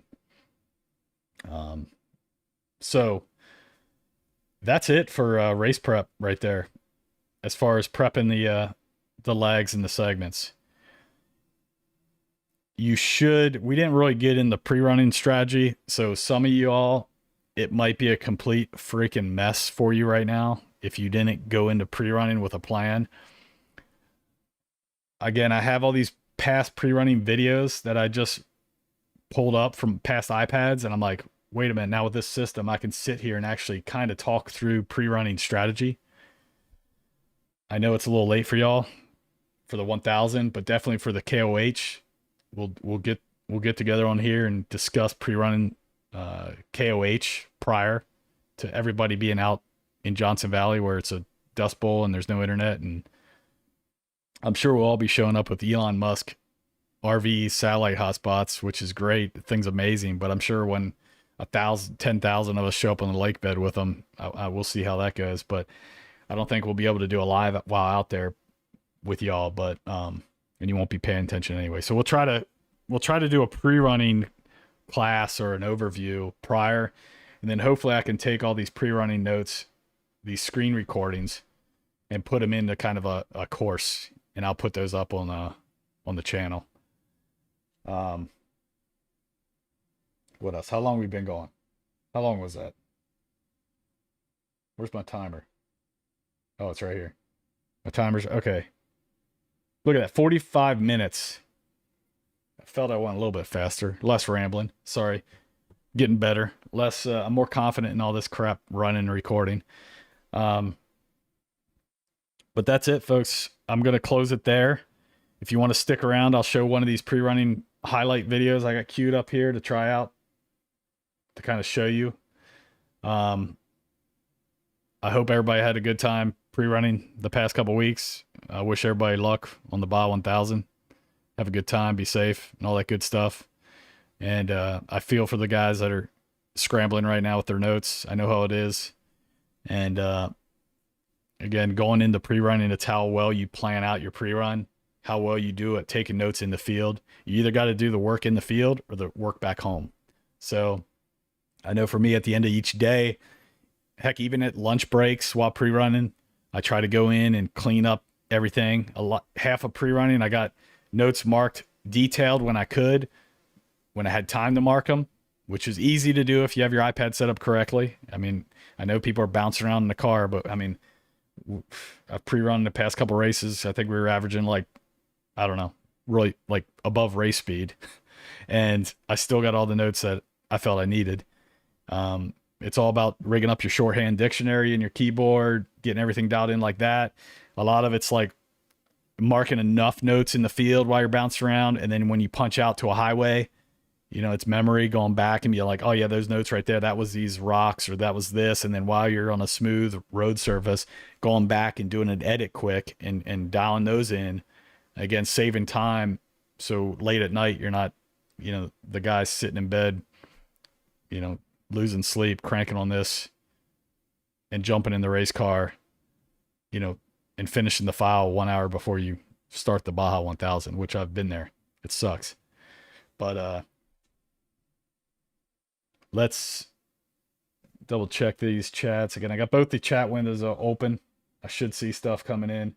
So that's it for race prep right there. As far as prepping the legs and the segments, we didn't really get in the pre-running strategy. So some of y'all, it might be a complete freaking mess for you right now if you didn't go into pre-running with a plan. Again, I have all these past pre-running videos that I just pulled up from past iPads, and I'm like, wait a minute, now with this system, I can sit here and actually kind of talk through pre-running strategy. I know it's a little late for y'all for the 1000, but definitely for the KOH, we'll get together on here and discuss pre-running KOH prior to everybody being out in Johnson Valley where it's a dust bowl and there's no internet. And I'm sure we'll all be showing up with Elon Musk RV satellite hotspots, which is great. The thing's amazing, but I'm sure when 10,000 of us show up on the lake bed with them, I will see how that goes. But I don't think we'll be able to do a live while out there with y'all, but and you won't be paying attention anyway. So we'll try to do a pre-running class or an overview prior. And then hopefully I can take all these pre-running notes, these screen recordings, and put them into kind of a course. And I'll put those up on the channel. What else? How long we been going? How long was that? Where's my timer? Oh, it's right here. My timer's okay. Look at that, 45 minutes. I felt I went a little bit faster, less rambling. Sorry, getting better. Less. I'm more confident in all this crap running and recording. But that's it, folks. I'm gonna close it there. If you want to stick around, I'll show one of these pre-running highlight videos I got queued up here to try out to kind of show you. I hope everybody had a good time pre-running the past couple weeks. I wish everybody luck on the Baja 1000. Have a good time, be safe, and all that good stuff. And I feel for the guys that are scrambling right now with their notes. I know how it is. And again, going into pre-running, it's how well you plan out your pre-run, how well you do at taking notes in the field. You either got to do the work in the field or the work back home. So I know for me, at the end of each day, heck, even at lunch breaks while pre-running, I try to go in and clean up everything. Half of pre-running, I got notes marked detailed when I could, when I had time to mark them, which is easy to do if you have your iPad set up correctly. I mean, I know people are bouncing around in the car, but I mean, I've pre-run the past couple races. I think we were averaging like, I don't know, really like above race speed. And I still got all the notes that I felt I needed. It's all about rigging up your shorthand dictionary and your keyboard, getting everything dialed in like that. A lot of it's like marking enough notes in the field while you're bouncing around. And then when you punch out to a highway, you know, it's memory going back and be like, oh yeah, those notes right there, that was these rocks or that was this. And then while you're on a smooth road surface, going back and doing an edit quick and dialing those in, again, saving time. So late at night, you're not, you know, the guy's sitting in bed, you know, losing sleep, cranking on this and jumping in the race car, you know, and finishing the file 1 hour before you start the Baja 1000, which I've been there. It sucks. But let's double check these chats again. I got both the chat windows open. I should see stuff coming in.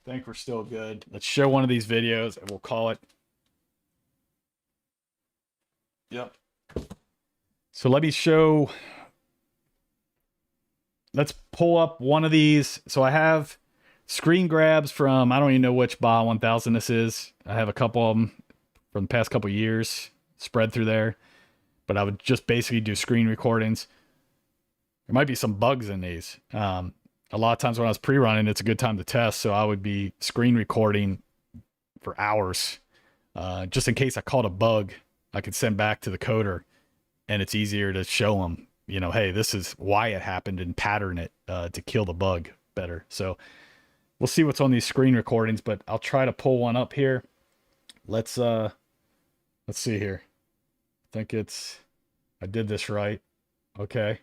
I think we're still good. Let's show one of these videos and we'll call it. Yep. So let me show. Let's pull up one of these. So I have screen grabs from, I don't even know which Baja 1000 this is. I have a couple of them from the past couple of years spread through there, but I would just basically do screen recordings. There might be some bugs in these. A lot of times when I was pre-running, it's a good time to test. So I would be screen recording for hours, just in case I caught a bug. I could send back to the coder and it's easier to show them, you know, hey, this is why it happened and pattern it to kill the bug better. So we'll see what's on these screen recordings, but I'll try to pull one up here. Let's see here. I think I did this right. Okay.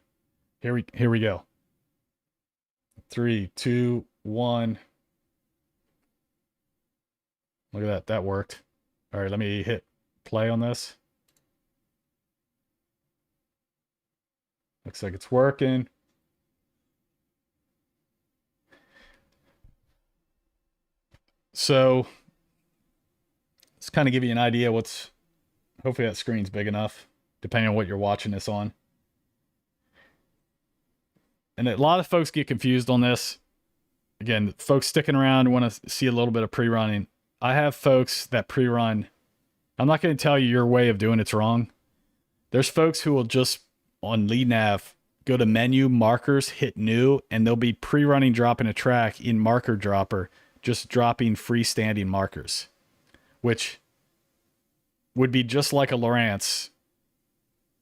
Here we go. 3, 2, 1. Look at that. That worked. All right, let me hit play on this. Looks like it's working. So let's kind of give you an idea what's, hopefully that screen's big enough, depending on what you're watching this on. And a lot of folks get confused on this. Again, folks sticking around want to see a little bit of pre-running. I have folks that pre-run. I'm not going to tell you your way of doing it's wrong. There's folks who will just, on LeadNav, go to menu, markers, hit new, and they'll be pre-running dropping a track in marker dropper, just dropping freestanding markers, which would be just like a Lowrance.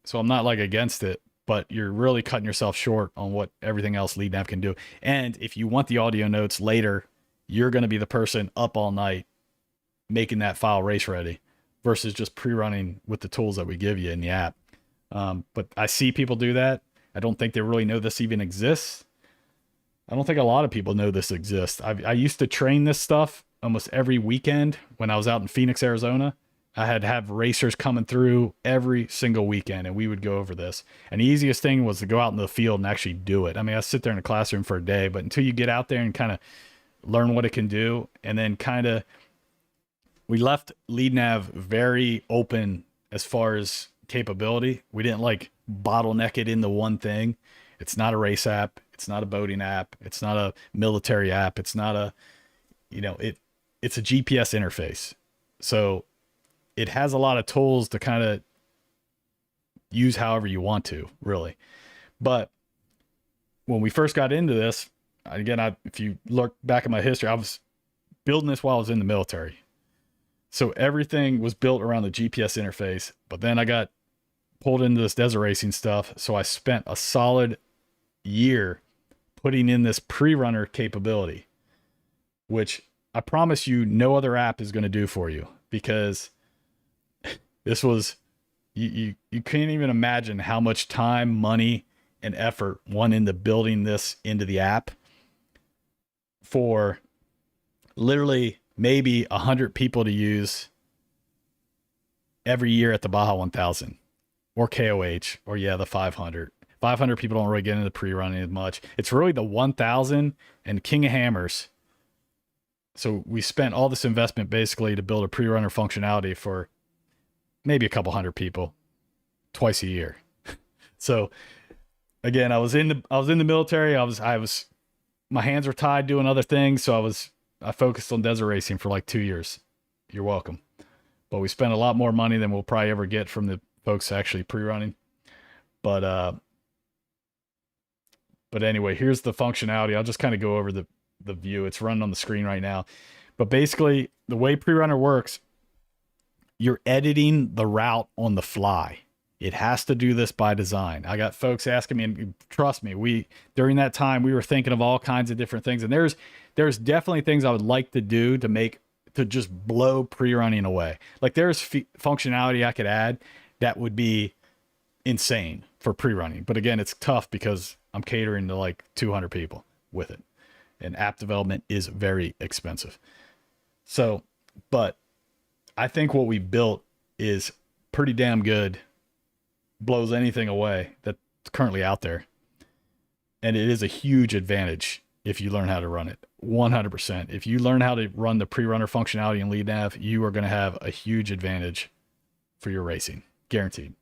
So I'm not like against it, but you're really cutting yourself short on what everything else LeadNav can do. And if you want the audio notes later, you're going to be the person up all night making that file race ready versus just pre-running with the tools that we give you in the app. But I see people do that. I don't think they really know this even exists. I don't think a lot of people know this exists. I used to train this stuff almost every weekend when I was out in Phoenix, Arizona. I had to have racers coming through every single weekend, and we would go over this. And the easiest thing was to go out in the field and actually do it. I mean, I sit there in the classroom for a day, but until you get out there and kind of learn what it can do, and then kind of, we left LeadNav very open as far as capability. We didn't like bottleneck it into one thing. It's not a race app. It's not a boating app. It's not a military app. It's not a, it's a GPS interface. So it has a lot of tools to kind of use however you want to, really. But when we first got into this, again, if you look back at my history, I was building this while I was in the military. So everything was built around the GPS interface, but then I got pulled into this desert racing stuff. So I spent a solid year putting in this pre-runner capability, which I promise you no other app is going to do for you, because this was, you can't even imagine how much time, money, and effort went into building this into the app for literally maybe 100 people to use every year at the Baja 1000 or KOH, or the 500. 500 people don't really get into pre-running as much. It's really the 1000 and King of Hammers. So we spent all this investment basically to build a pre-runner functionality for maybe a couple hundred people twice a year. So again, I was in the military. I was my hands were tied doing other things. So I focused on desert racing for like 2 years. You're welcome. But we spent a lot more money than we'll probably ever get from the folks actually pre-running. But anyway, here's the functionality. I'll just kind of go over the view. It's running on the screen right now. But basically, the way pre-runner works, you're editing the route on the fly. It has to do this by design. I got folks asking me, and trust me, during that time we were thinking of all kinds of different things, and there's definitely things I would like to do to just blow pre-running away. Like there's functionality I could add that would be insane for pre-running, but again, it's tough because I'm catering to like 200 people with it, and app development is very expensive. So, but I think what we built is pretty damn good, blows anything away that's currently out there. And it is a huge advantage if you learn how to run it. 100%. If you learn how to run the pre-runner functionality in LeadNav, you are going to have a huge advantage for your racing, guaranteed.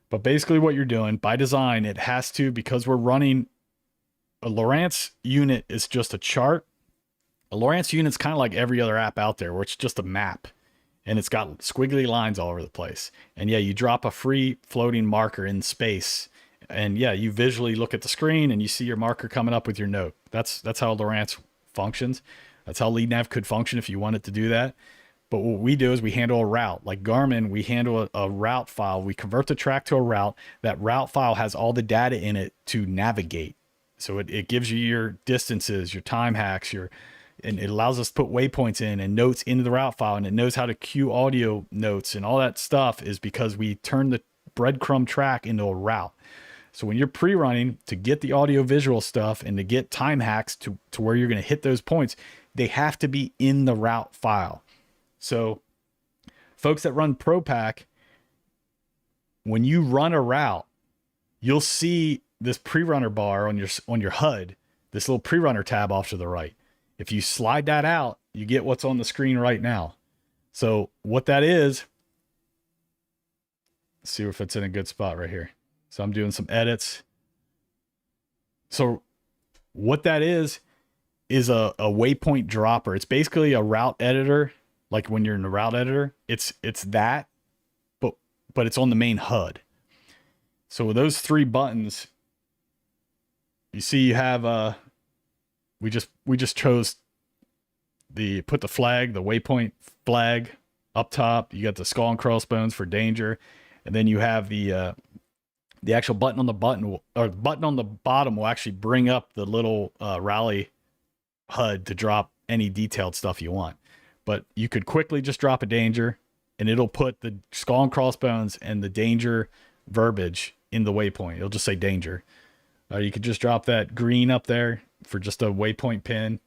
But basically what you're doing by design, it has to, because we're running a Lowrance unit is just a chart. A Lowrance unit's kind of like every other app out there where it's just a map. And it's got squiggly lines all over the place. And you drop a free floating marker in space. And you visually look at the screen and you see your marker coming up with your note. That's how Lowrance functions. That's how LeadNav could function if you wanted to do that. But what we do is we handle a route. Like Garmin, we handle a route file. We convert the track to a route. That route file has all the data in it to navigate. So it gives you your distances, your time hacks, and it allows us to put waypoints in and notes into the route file, and it knows how to cue audio notes, and all that stuff is because we turn the breadcrumb track into a route. So when you're pre-running, to get the audio visual stuff and to get time hacks to where you're going to hit those points, they have to be in the route file. So folks that run ProPack, when you run a route, you'll see this pre-runner bar on your HUD, this little pre-runner tab off to the right. If you slide that out, you get what's on the screen right now. So what that is, let's see if it's in a good spot right here. So I'm doing some edits. So what that is a waypoint dropper. It's basically a route editor. Like when you're in the route editor, it's that, but it's on the main HUD. So with those three buttons, you see you have we just chose put the flag, the waypoint flag up top. You got the skull and crossbones for danger, and then you have the actual button on the button on the bottom will actually bring up the little rally HUD to drop any detailed stuff you want. But you could quickly just drop a danger, and it'll put the skull and crossbones and the danger verbiage in the waypoint. It'll just say danger. You could just drop that green up there for just a waypoint pin.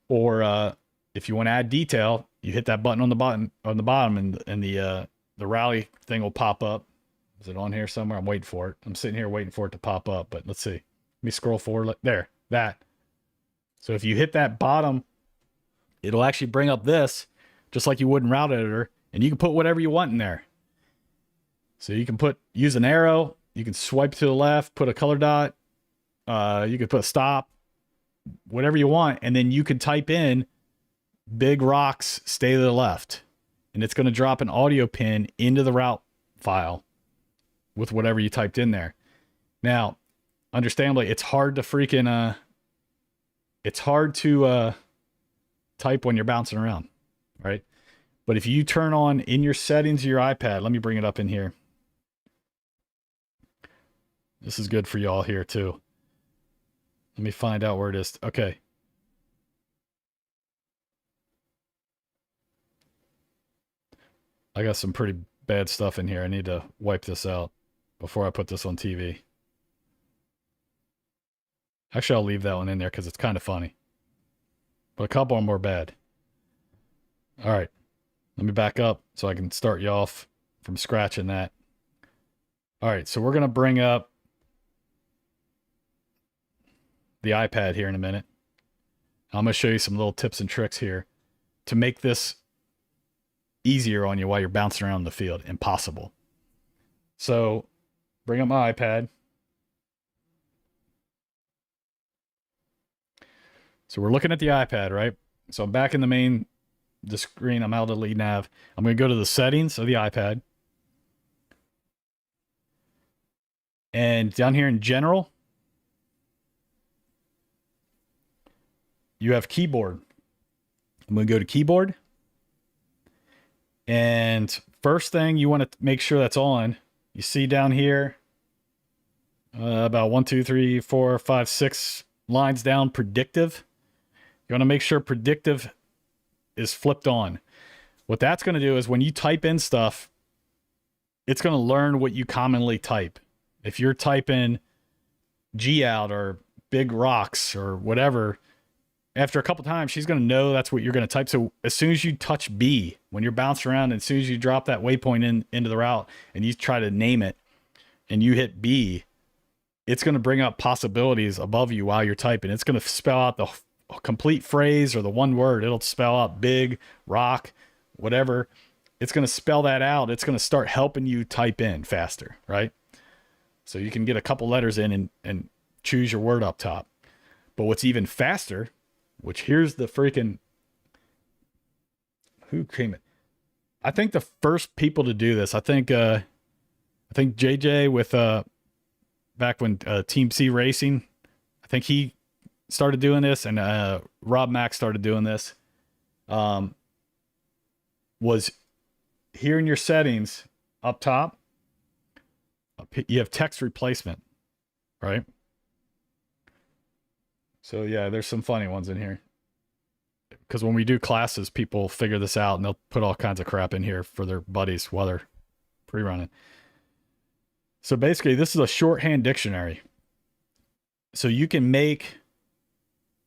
Or if you want to add detail, you hit that button on the bottom, and the rally thing will pop up. Is it on here somewhere? I'm waiting for it. I'm sitting here waiting for it to pop up, but let's see. Let me scroll forward. There, that. So if you hit that bottom, it'll actually bring up this, just like you would in Route Editor, and you can put whatever you want in there. So you can use an arrow, you can swipe to the left, put a color dot, you could put a stop, whatever you want, and then you can type in big rocks, stay to the left, and it's going to drop an audio pin into the route file with whatever you typed in there. Now, understandably, it's hard to type when you're bouncing around, right? But if you turn on in your settings of your iPad, let me bring it up in here. This is good for y'all here too. Let me find out where it is. Okay. I got some pretty bad stuff in here. I need to wipe this out before I put this on TV. Actually, I'll leave that one in there because it's kind of funny. But a couple of them were bad. All right. Let me back up so I can start you off from scratching that. All right. So we're going to bring up the iPad here in a minute. I'm going to show you some little tips and tricks here to make this easier on you while you're bouncing around the field. Impossible. So bring up my iPad. So we're looking at the iPad, right? So I'm back in the screen. I'm out of LeadNav. I'm going to go to the settings of the iPad. And down here in general, you have keyboard. I'm going to go to keyboard. And first thing you want to make sure that's on, you see down here, about 1, 2, 3, 4, 5, 6 lines down, predictive. You want to make sure predictive is flipped on. What that's going to do is when you type in stuff, it's going to learn what you commonly type. If you're typing G out or big rocks or whatever, after a couple times, she's going to know that's what you're going to type. So as soon as you touch B, when you're bouncing around, and as soon as you drop that waypoint into the route and you try to name it and you hit B, it's going to bring up possibilities above you while you're typing. It's going to spell out the complete phrase or the one word. It'll spell out big, rock, whatever. It's going to spell that out. It's going to start helping you type in faster, right? So you can get a couple letters in and choose your word up top. But what's even faster, which here's the freaking, who came in? I think the first people to do this, I think JJ with, back when Team C Racing, I think he started doing this, and Rob Mack started doing this, was here in your settings up top, you have text replacement, right? So yeah, there's some funny ones in here. Because when we do classes, people figure this out and they'll put all kinds of crap in here for their buddies while they're pre-running. So basically, this is a shorthand dictionary. So you can make,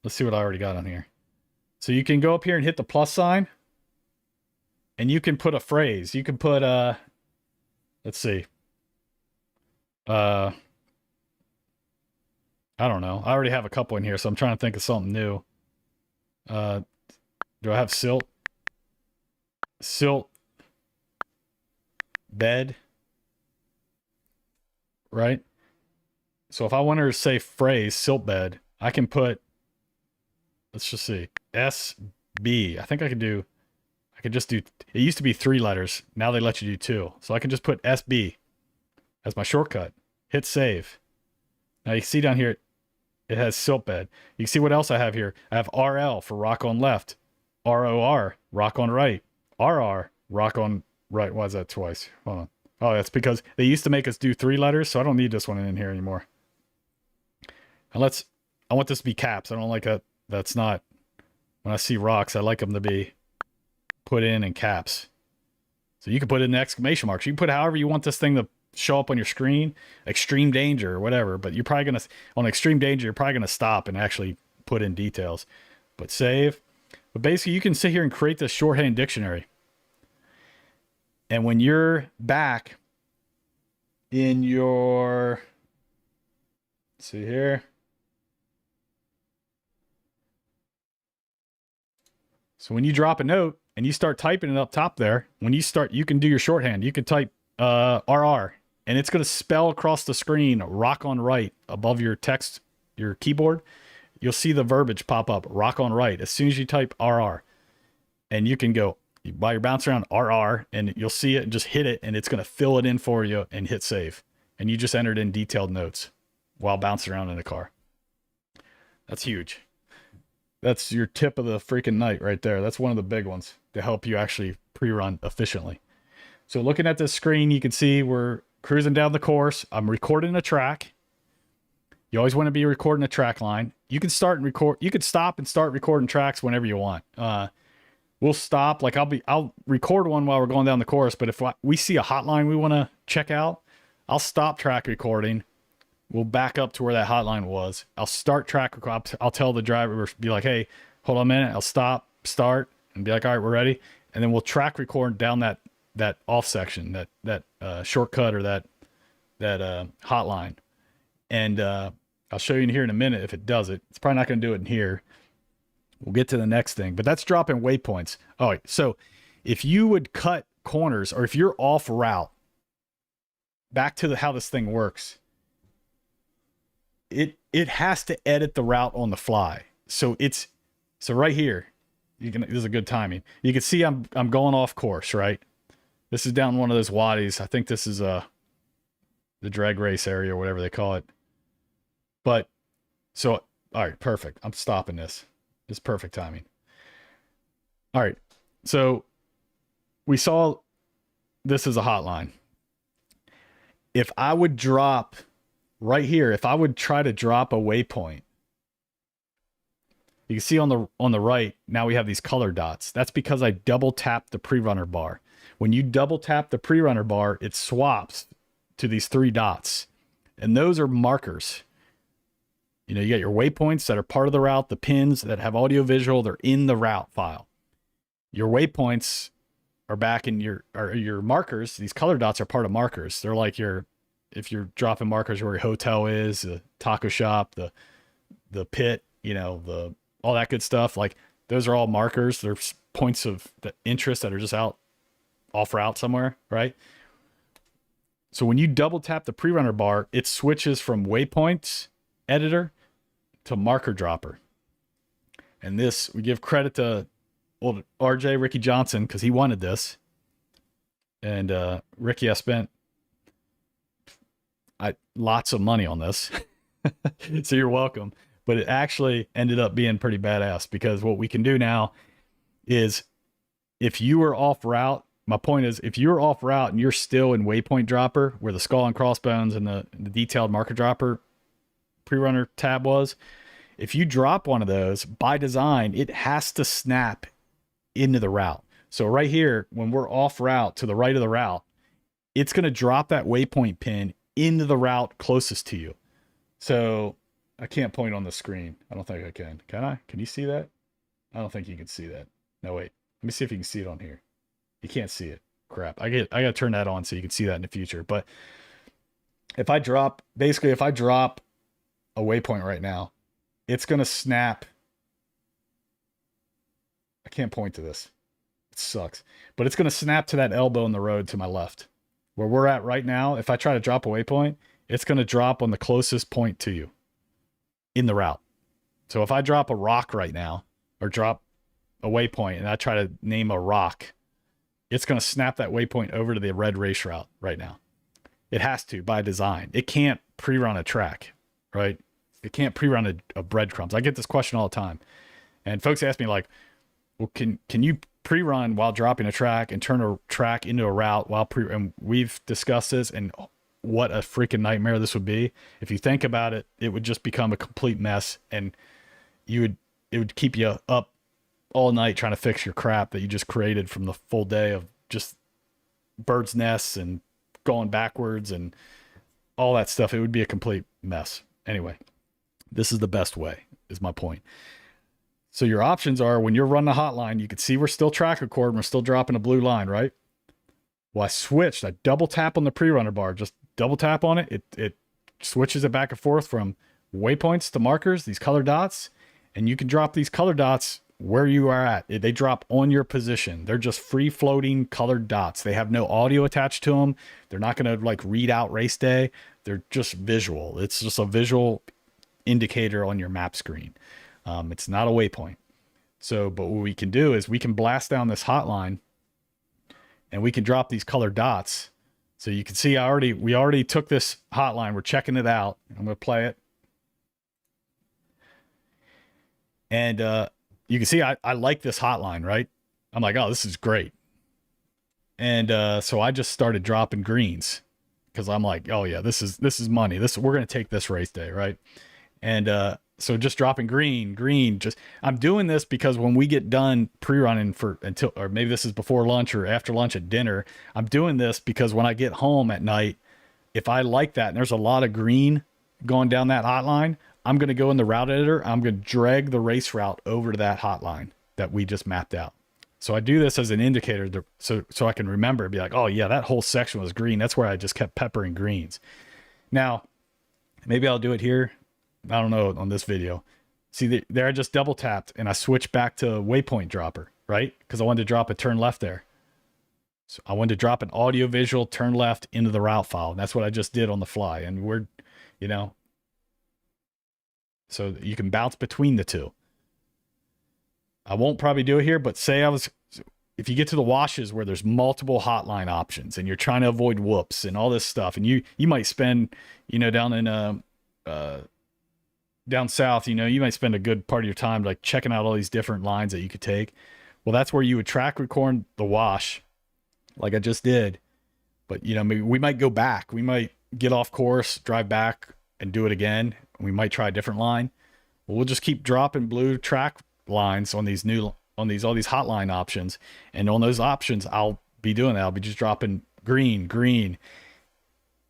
let's see what I already got on here. So you can go up here and hit the plus sign, and you can put a phrase. You can put, let's see. I don't know. I already have a couple in here, so I'm trying to think of something new. Do I have silt? Silt bed. Right? So if I want to say phrase, silt bed, I can put, let's just see, SB. I think I could just do, it used to be 3 letters. Now they let you do 2. So I can just put SB as my shortcut. Hit save. Now you can see down here, it has silt bed. You can see what else I have here. I have RL for rock on left. ROR, rock on right. RR, rock on right. Why is that twice? Hold on. Oh, that's because they used to make us do 3 letters, so I don't need this one in here anymore. And I want this to be caps. I don't like that. That's not, when I see rocks, I like them to be put in caps. So you can put in the exclamation marks. You can put however you want this thing to show up on your screen, extreme danger or whatever, but you're probably going to, on extreme danger, you're probably going to stop and actually put in details. But save. But basically, you can sit here and create this shorthand dictionary. And when you're back in your, let's see here. So when you drop a note and you start typing it up top there, when you start, you can do your shorthand. You can type RR, and it's going to spell across the screen rock on right above your text, your keyboard. You'll see the verbiage pop up, rock on right, as soon as you type RR. And you can go, while you're bouncing around, RR, and you'll see it and just hit it, and it's going to fill it in for you and hit save. And you just entered in detailed notes while bouncing around in the car. That's huge. That's your tip of the freaking night right there. That's one of the big ones to help you actually pre-run efficiently. So looking at this screen, you can see we're cruising down the course. I'm recording a track. You always want to be recording a track line. You can start and record. You could stop and start recording tracks whenever you want. We'll stop. Like I'll record one while we're going down the course. But if we see a hotline we want to check out, I'll stop track recording. We'll back up to where that hotline was. I'll start track. I'll tell the driver, be like, hey, hold on a minute. I'll stop, start, and be like, all right, we're ready. And then we'll track record down that off section, that shortcut or that hotline. And I'll show you in here in a minute if it does it. It's probably not going to do it in here. We'll get to the next thing, but that's dropping waypoints. All right, so if you would cut corners, or if you're off route, back to how this thing works, it has to edit the route on the fly. So right here, this is a good timing. You can see I'm going off course, right? This is down one of those wadis. I think this is the drag race area or whatever they call it. But so, all right, perfect. I'm stopping this. It's perfect timing. All right. So we saw this is a hotline. If I would drop right here, if I would try to drop a waypoint, you can see on the right, now we have these color dots. That's because I double tapped the pre-runner bar. When you double tap the pre-runner bar, it swaps to these 3 dots. And those are markers. You know, you got your waypoints that are part of the route, the pins that have audio visual, they're in the route file. Your waypoints are back in your markers. These color dots are part of markers. They're like if you're dropping markers where your hotel is, the taco shop, the pit, you know, all that good stuff. Like those are all markers. They're points of the interest that are just out off route somewhere, right? So when you double tap the pre-runner bar, it switches from waypoints editor to marker dropper. And this, we give credit to old RJ Ricky Johnson because he wanted this. And Ricky, I spent lots of money on this. So you're welcome. But it actually ended up being pretty badass because what we can do now is if you were off route, my point is if you're off route and you're still in waypoint dropper where the skull and crossbones and the detailed marker dropper pre-runner tab was, if you drop one of those by design, it has to snap into the route. So right here, when we're off route to the right of the route, it's going to drop that waypoint pin into the route closest to you. So I can't point on the screen. I don't think I can. Can I? Can you see that? I don't think you can see that. No, wait. Let me see if you can see it on here. You can't see it. Crap. I got to turn that on so you can see that in the future. But if I drop a waypoint right now, it's going to snap. I can't point to this. It sucks. But it's going to snap to that elbow in the road to my left. Where we're at right now, if I try to drop a waypoint, it's going to drop on the closest point to you in the route. So if I drop a rock right now or drop a waypoint and I try to name a rock, it's going to snap that waypoint over to the red race route right now. It has to by design. It can't pre-run a track, right? It can't pre-run a breadcrumbs. I get this question all the time. And folks ask me like, well, can you pre-run while dropping a track and turn a track into a route while and we've discussed this and what a freaking nightmare this would be. If you think about it, it would just become a complete mess and it would keep you up all night trying to fix your crap that you just created from the full day of just birds' nests and going backwards and all that stuff. It would be a complete mess. Anyway, this is the best way, is my point. So your options are, when you're running a hotline, you can see we're still track recording, we're still dropping a blue line, right? Well, I switched. I double tap on the pre-runner bar, just double tap on it. It switches it back and forth from waypoints to markers, these color dots, and you can drop these color dots where you are at. They drop on your position. They're just free floating colored dots. They have no audio attached to them. They're not going to like read out race day. They're just visual. It's just a visual indicator on your map screen. It's not a waypoint. So, but what we can do is we can blast down this hotline and we can drop these colored dots. So you can see we already took this hotline. We're checking it out. I'm going to play it. And you can see I like this hotline, right? I'm like, oh, this is great. And so I just started dropping greens because I'm like, oh yeah, this is money. We're going to take this race day, right? And so just dropping green, just, I'm doing this because when we get done pre-running or maybe this is before lunch or after lunch at dinner, I'm doing this because when I get home at night, if I like that and there's a lot of green going down that hotline, I'm going to go in the route editor. I'm going to drag the race route over to that hotline that we just mapped out. So I do this as an indicator so I can remember, be like, oh yeah, that whole section was green. That's where I just kept peppering greens. Now, maybe I'll do it here. I don't know on this video. See there I just double tapped and I switched back to waypoint dropper, right? Because I wanted to drop a turn left there. So I wanted to drop an audio visual turn left into the route file. And that's what I just did on the fly. And we're, so you can bounce between the two. I won't probably do it here, but if you get to the washes where there's multiple hotline options and you're trying to avoid whoops and all this stuff, and you might spend, down in down south, you might spend a good part of your time like checking out all these different lines that you could take. Well, that's where you would track record the wash like I just did. But, maybe we might go back. We might get off course, drive back and do it again. We might try a different line. Well, we'll just keep dropping blue track lines on all these hotline options. And on those options, I'll be doing that. I'll be just dropping green.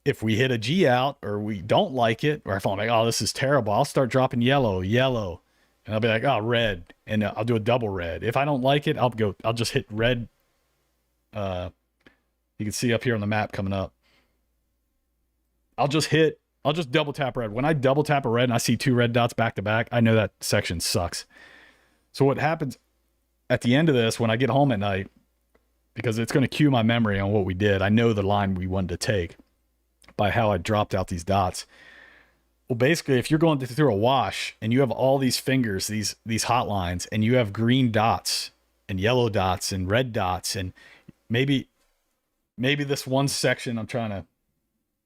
If we hit a G out or we don't like it, or if I'm like, oh, this is terrible, I'll start dropping yellow. And I'll be like, oh, red. And I'll do a double red. If I don't like it, I'll just hit red. You can see up here on the map coming up. I'll just double tap red. When I double tap a red and I see two red dots back to back, I know that section sucks. So what happens at the end of this, when I get home at night, because it's going to cue my memory on what we did, I know the line we wanted to take by how I dropped out these dots. Well, basically, if you're going through a wash and you have all these fingers, these hotlines, and you have green dots and yellow dots and red dots, and maybe this one section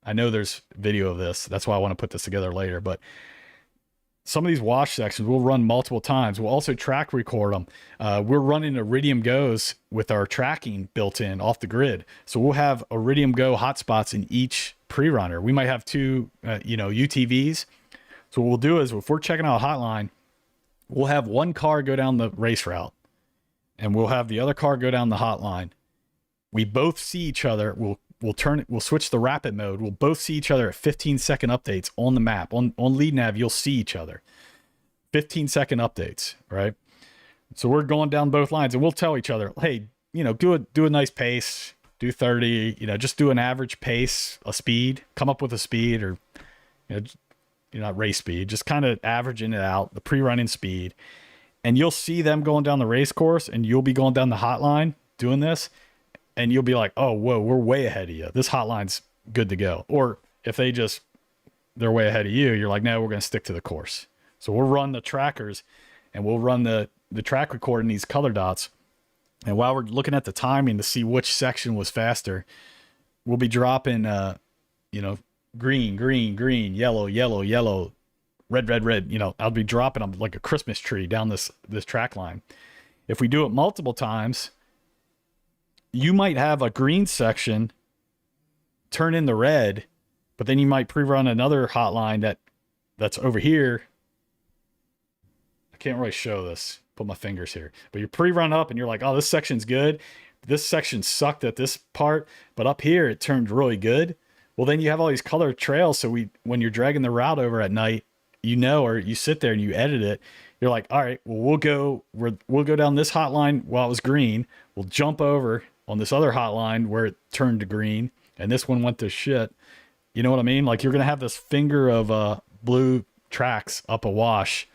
I know there's video of this. That's why I want to put this together later. But some of these wash sections we'll run multiple times. We'll also track record them. We're running Iridium Go's with our tracking built in off the grid. So we'll have Iridium Go hotspots in each pre-runner. We might have two, UTVs. So what we'll do is if we're checking out a hotline, we'll have one car go down the race route and we'll have the other car go down the hotline. We both see each other. We'll switch the rapid mode. We'll both see each other at 15-second updates on the map. On LeadNav, you'll see each other. 15-second updates, right? So we're going down both lines and we'll tell each other, hey, do a nice pace, do 30, just do an average pace, a speed, come up with a speed, or, not race speed, just kind of averaging it out, the pre-running speed. And you'll see them going down the race course and you'll be going down the hotline doing this. And you'll be like, oh, whoa, we're way ahead of you. This hotline's good to go. Or if they're way ahead of you, you're like, no, we're going to stick to the course. So we'll run the trackers and we'll run the track record in these color dots. And while we're looking at the timing to see which section was faster, we'll be dropping, green, yellow, red. I'll be dropping them like a Christmas tree down this track line. If we do it multiple times, you might have a green section turn in the red, but then you might pre-run another hotline that's over here. I can't really show this, put my fingers here, but you pre-run up and you're like, oh, this section's good. This section sucked at this part, but up here it turned really good. Well, then you have all these colored trails. So when you're dragging the route over at night you know, or you sit there and you edit it. You're like, all right, well, we'll go down this hotline while it was green. We'll jump over on this other hotline where it turned to green, and this one went to shit. You know what I mean? Like, you're gonna have this finger of blue tracks up a wash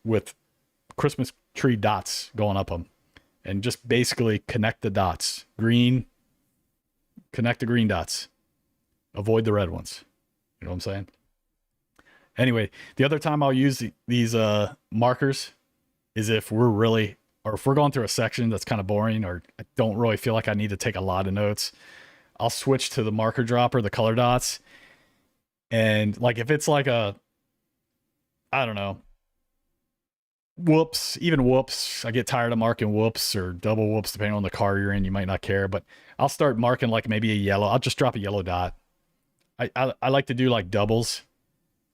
with Christmas tree dots going up them, and just basically connect the dots. Green, connect the green dots. Avoid the red ones. You know what I'm saying? Anyway, the other time I'll use these markers is if we're really, or if we're going through a section that's kind of boring, or I don't really feel like I need to take a lot of notes. I'll switch to the marker dropper, the color dots. And like, if it's like a, I don't know, whoops, even whoops, I get tired of marking whoops or double whoops, depending on the car you're in, you might not care, but I'll start marking like maybe a yellow. I'll just drop a yellow dot. I like to do like doubles,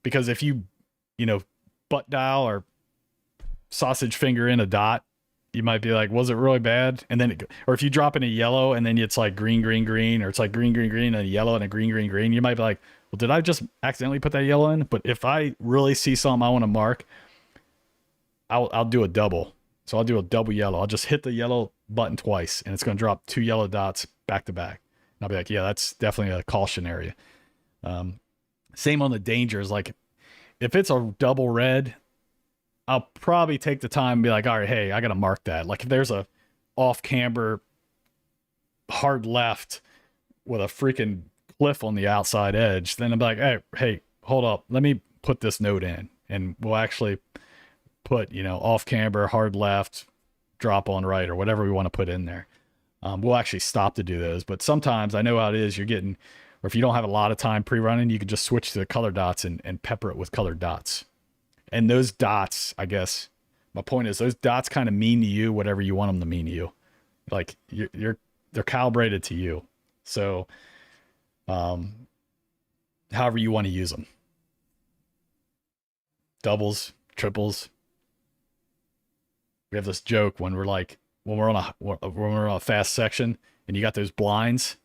because if you butt dial or sausage finger in a dot, you might be like, was it really bad? And then or if you drop in a yellow and then it's like green, green, green, or it's like green, green, green, and a yellow and a green, green, green, you might be like, well, did I just accidentally put that yellow in? But if I really see something I want to mark, I'll do a double. So I'll do a double yellow. I'll just hit the yellow button twice, and it's going to drop 2 yellow dots back to back. And I'll be like, yeah, that's definitely a caution area. Same on the dangers. Like, if it's a double red, I'll probably take the time and be like, all right, hey, I got to mark that. Like, if there's a off camber hard left with a freaking cliff on the outside edge, then I'm like, hey, hold up. Let me put this note in, and we'll actually put, off camber, hard left, drop on right, or whatever we want to put in there. We'll actually stop to do those. But sometimes I know how it is. You're getting, or if you don't have a lot of time pre-running, you can just switch to the color dots and pepper it with colored dots. And those dots, I guess, my point is, those dots kind of mean to you whatever you want them to mean to you. Like, they're calibrated to you. So, however you want to use them. Doubles, triples. We have this joke when we're on a fast section and you got those blinds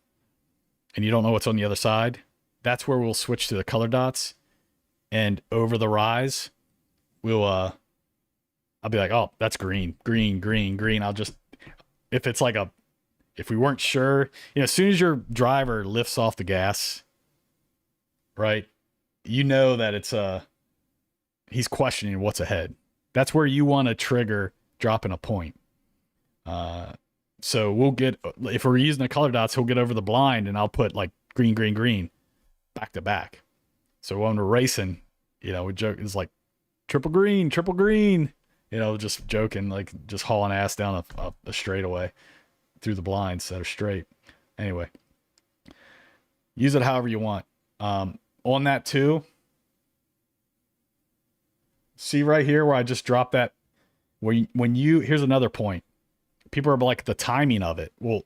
and you don't know what's on the other side. That's where we'll switch to the color dots, and over the rise, I'll be like, oh, that's green, green, green, green. If we weren't sure, as soon as your driver lifts off the gas, right, that it's he's questioning what's ahead. That's where you want to trigger dropping a point. So if we're using the color dots, he'll get over the blind, and I'll put like green, green, green back to back. So when we're racing, we joke, it's like triple green, just joking, like just hauling ass down a straightaway through the blinds that are straight. Anyway, use it however you want. On that too, see right here where I just dropped that. Here's another point. People are like, the timing of it. Well,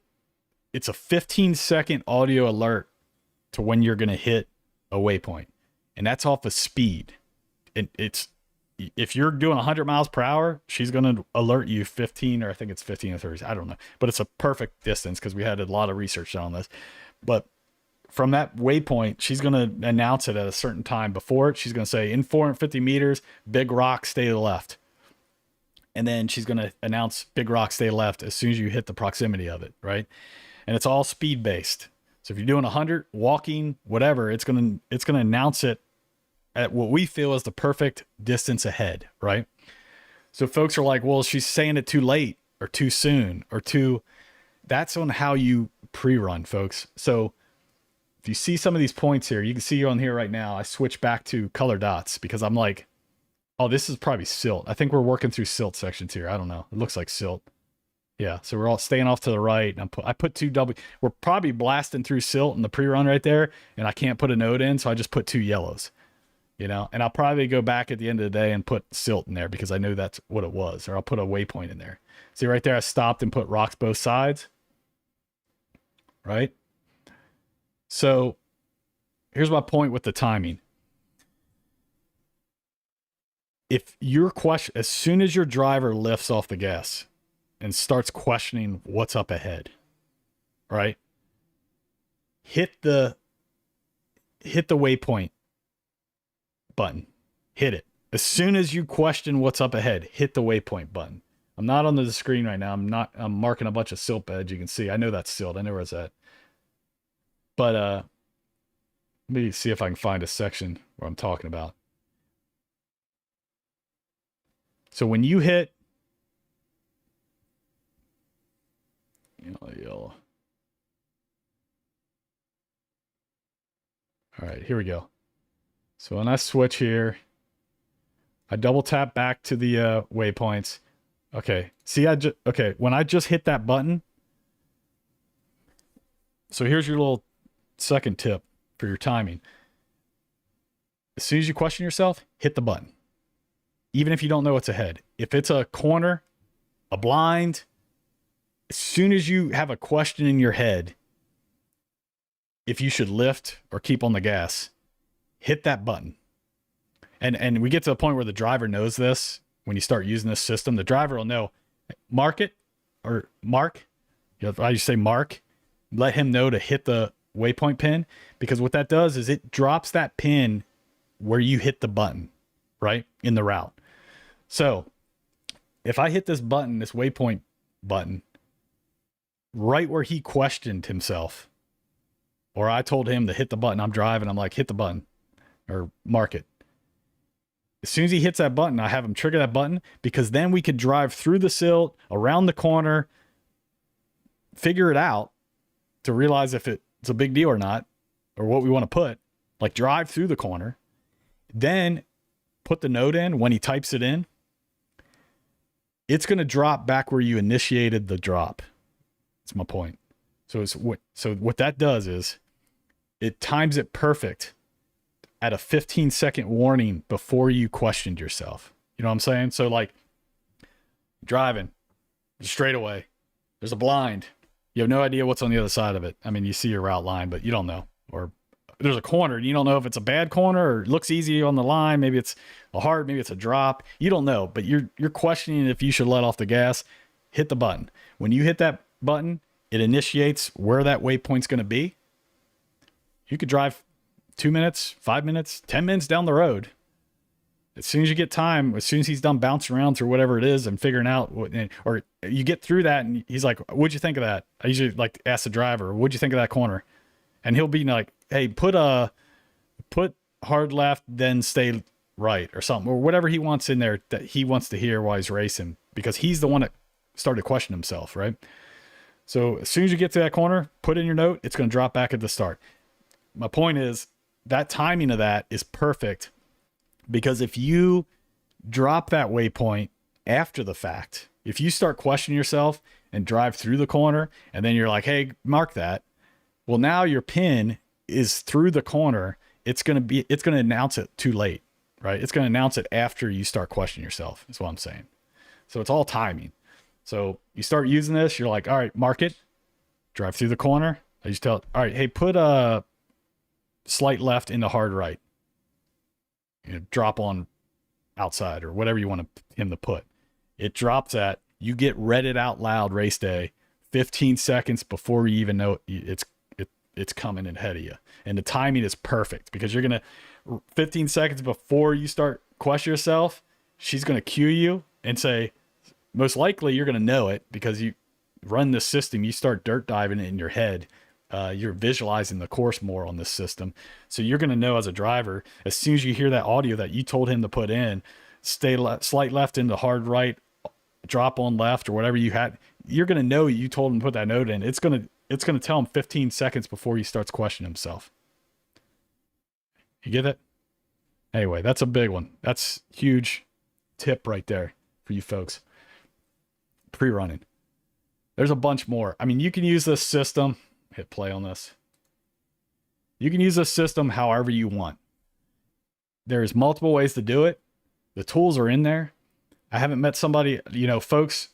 it's a 15-second audio alert to when you're going to hit a waypoint, and that's off of speed. And if you're doing 100 miles per hour, she's going to alert you 15, or I think it's 15 or 30. I don't know, but it's a perfect distance because we had a lot of research done on this. But from that waypoint, she's going to announce it at a certain time before it. She's going to say, in 450 meters, big rock, stay to the left. And then she's going to announce big rock, stay left as soon as you hit the proximity of it, right? And it's all speed based. So if you're doing 100, walking, whatever, it's going to announce it at what we feel is the perfect distance ahead, right? So folks are like, well, she's saying it too late or too soon or that's on how you pre-run, folks. So if you see some of these points here, you can see on here right now, I switch back to color dots because I'm like, oh, this is probably silt. I think we're working through silt sections here. I don't know. It looks like silt. Yeah, so we're all staying off to the right. And I put 2 W. We're probably blasting through silt in the pre-run right there, and I can't put a note in, so I just put 2 yellows. And I'll probably go back at the end of the day and put silt in there because I know that's what it was, or I'll put a waypoint in there. See right there, I stopped and put rocks both sides. Right? So here's my point with the timing. If your as soon as your driver lifts off the gas and starts questioning what's up ahead, right? Hit the waypoint button. hit it. As soon as you question what's up ahead, hit the waypoint button. I'm not on the screen right now. I'm marking a bunch of silt beds. You can see, I know that's silt. I know where it's at. But let me see if I can find a section where I'm talking about. So when you hit yellow. All right, here we go. So when I switch here, I double tap back to the waypoints. Okay, see, when I just hit that button. So here's your little second tip for your timing. As soon as you question yourself, hit the button. Even if you don't know what's ahead. If it's a corner, a blind, as soon as you have a question in your head, if you should lift or keep on the gas, hit that button. And we get to the point where the driver knows this. When you start using this system, the driver will know, mark it, or mark. If I say mark, let him know to hit the waypoint pin, because what that does is it drops that pin where you hit the button, right, in the route. So if I hit this button, this waypoint button, right where he questioned himself, or I told him to hit the button, I'm driving, I'm like, hit the button or mark it. As soon as he hits that button, I have him trigger that button, because then we could drive through the silt, around the corner, figure it out to realize if it's a big deal or not, or what we want to put, like drive through the corner, then put the note in. When he types it in, it's going to drop back where you initiated the drop. That's my point. So what that does is it times it perfect at a 15-second warning before you questioned yourself. You know what I'm saying? So like driving straight away, there's a blind. You have no idea what's on the other side of it. I mean, you see your route line, but you don't know. Or there's a corner. You don't know if it's a bad corner or it looks easy on the line. Maybe it's a hard, maybe it's a drop. You don't know, but you're questioning if you should let off the gas. Hit the button. When you hit that button, it initiates where that waypoint's going to be. You could drive 2 minutes, 5 minutes, 10 minutes down the road. As soon as you get time, as soon as he's done bouncing around through whatever it is and figuring out or you get through that and he's like, what'd you think of that? I usually like ask the driver, what'd you think of that corner? And he'll be like, hey, put hard left, then stay right or something, or whatever he wants in there that he wants to hear while he's racing, because he's the one that started questioning himself, right? So as soon as you get to that corner, put in your note, it's going to drop back at the start. My point is that timing of that is perfect, because if you drop that waypoint after the fact, if you start questioning yourself and drive through the corner and then you're like, hey, mark that. Well, now your pin is through the corner. It's going to announce it too late, right? It's going to announce it after you start questioning yourself, is what I'm saying. So it's all timing. So you start using this, you're like, all right, mark it, drive through the corner. I just tell, all right, hey, put a slight left into hard right. Drop on outside or whatever you want him to put. It drops at, you get read it out loud race day 15 seconds before you even know it's coming in ahead of you. And the timing is perfect, because you're going to 15 seconds before you start question yourself, she's going to cue you and say, most likely you're going to know it because you run this system. You start dirt diving it in your head. You're visualizing the course more on this system. So you're going to know as a driver, as soon as you hear that audio that you told him to put in, stay slight left into hard right, drop on left or whatever you had, you're going to know you told him to put that note in. It's going to tell him 15 seconds before he starts questioning himself. You get it? Anyway, that's a big one. That's huge tip right there for you folks. Pre-running. There's a bunch more. I mean, you can use this system. Hit play on this. You can use this system however you want. There's multiple ways to do it. The tools are in there. I haven't met somebody, folks,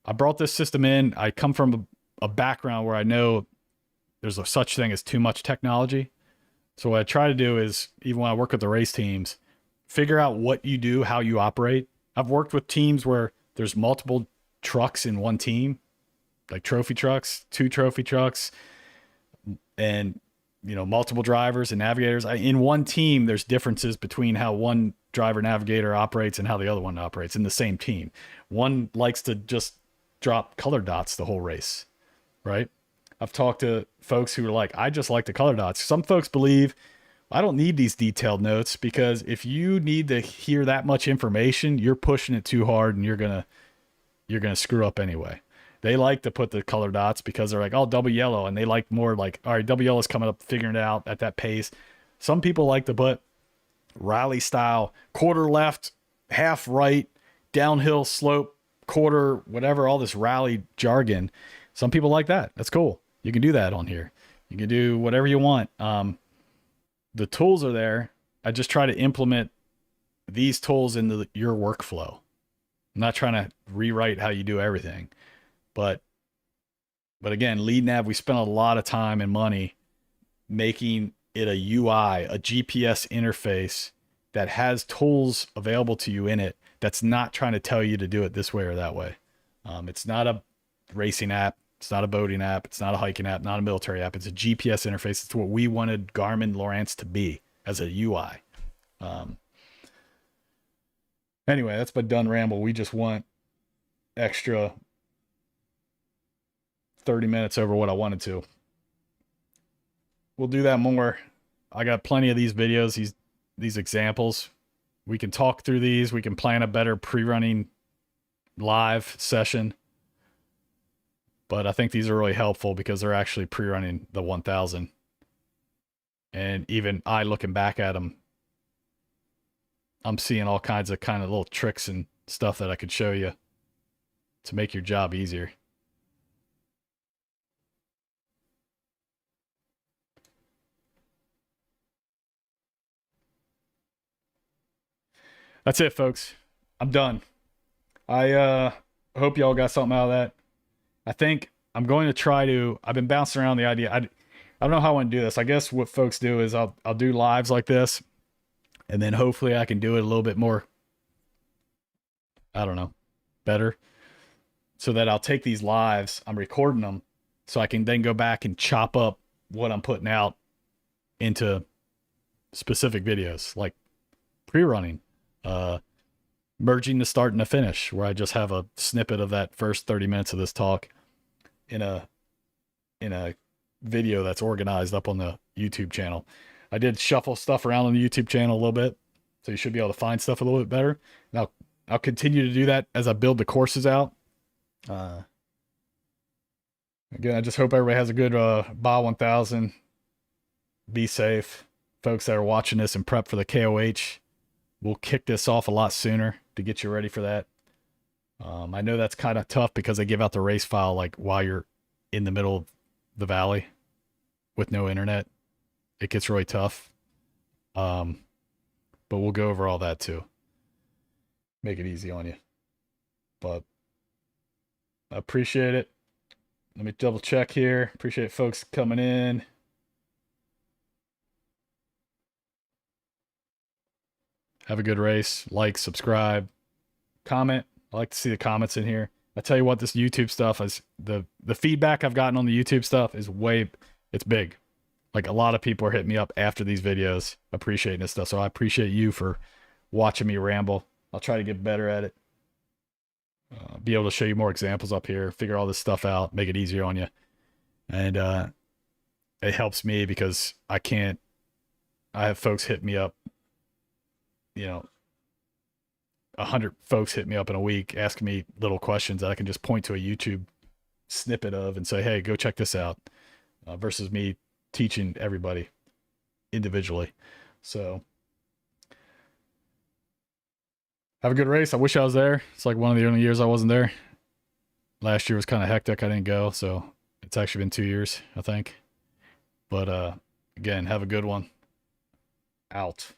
I brought this system in. I come from a background where I know there's a such thing as too much technology. So what I try to do is, even when I work with the race teams, figure out what you do, how you operate. I've worked with teams where there's multiple trucks in one team, like trophy trucks, 2 trophy trucks, and multiple drivers and navigators. In one team, there's differences between how one driver navigator operates and how the other one operates in the same team. One likes to just drop color dots the whole race, right? I've talked to folks who are like, I just like the color dots. Some folks believe I don't need these detailed notes, because if you need to hear that much information, you're pushing it too hard and you're going to screw up anyway. They like to put the color dots because they're like, oh, double yellow. And they like more like, all right, double yellow is coming up, figuring it out at that pace. Some people like to put rally style, quarter left, half right, downhill slope, quarter, whatever, all this rally jargon. Some people like that. That's cool. You can do that on here. You can do whatever you want. The tools are there. I just try to implement these tools into your workflow. I'm not trying to rewrite how you do everything, but again, LeadNav, we spent a lot of time and money making it a UI, a GPS interface that has tools available to you in it. That's not trying to tell you to do it this way or that way. It's not a racing app. It's not a boating app. It's not a hiking app, not a military app. It's a GPS interface. It's what we wanted Garmin Lowrance to be as a UI. Anyway, that's my done ramble. We just want extra 30 minutes over what I wanted to. We'll do that more. I got plenty of these videos, these examples. We can talk through these. We can plan a better pre-running live session. But I think these are really helpful because they're actually pre-running the 1000. And even I looking back at them, I'm seeing all kinds of little tricks and stuff that I could show you to make your job easier. That's it, folks. I'm done. I hope y'all got something out of that. I think I'm going to try to, I've been bouncing around the idea. I don't know how I want to do this. I guess what folks do is I'll do lives like this, and then hopefully I can do it a little bit more, I don't know, better, so that I'll take these lives, I'm recording them, so I can then go back and chop up what I'm putting out into specific videos, like pre-running, merging the start and the finish, where I just have a snippet of that first 30 minutes of this talk in a video that's organized up on the YouTube channel. I did shuffle stuff around on the YouTube channel a little bit, so you should be able to find stuff a little bit better. Now, I'll continue to do that as I build the courses out. Again, I just hope everybody has a good Baja 1000. Be safe. Folks that are watching this and prep for the KOH, we'll kick this off a lot sooner to get you ready for that. I know that's kind of tough because they give out the race file like while you're in the middle of the valley with no internet. It gets really tough. But we'll go over all that too. Make it easy on you. But I appreciate it. Let me double check here. Appreciate folks coming in. Have a good race. Like, subscribe, comment. I like to see the comments in here. I tell you what, this YouTube stuff is the feedback I've gotten on the YouTube stuff is it's big. Like, a lot of people are hitting me up after these videos appreciating this stuff. So I appreciate you for watching me ramble. I'll try to get better at it. Be able to show you more examples up here, figure all this stuff out, make it easier on you. And it helps me because I have folks hit me up, 100 folks hit me up in a week asking me little questions that I can just point to a YouTube snippet of and say, hey, go check this out, versus me teaching everybody individually. So have a good race. I wish I was there. It's like one of the only years I wasn't there. Last year was kind of hectic. I didn't go. So it's actually been 2 years, I think. But again, have a good one. Out.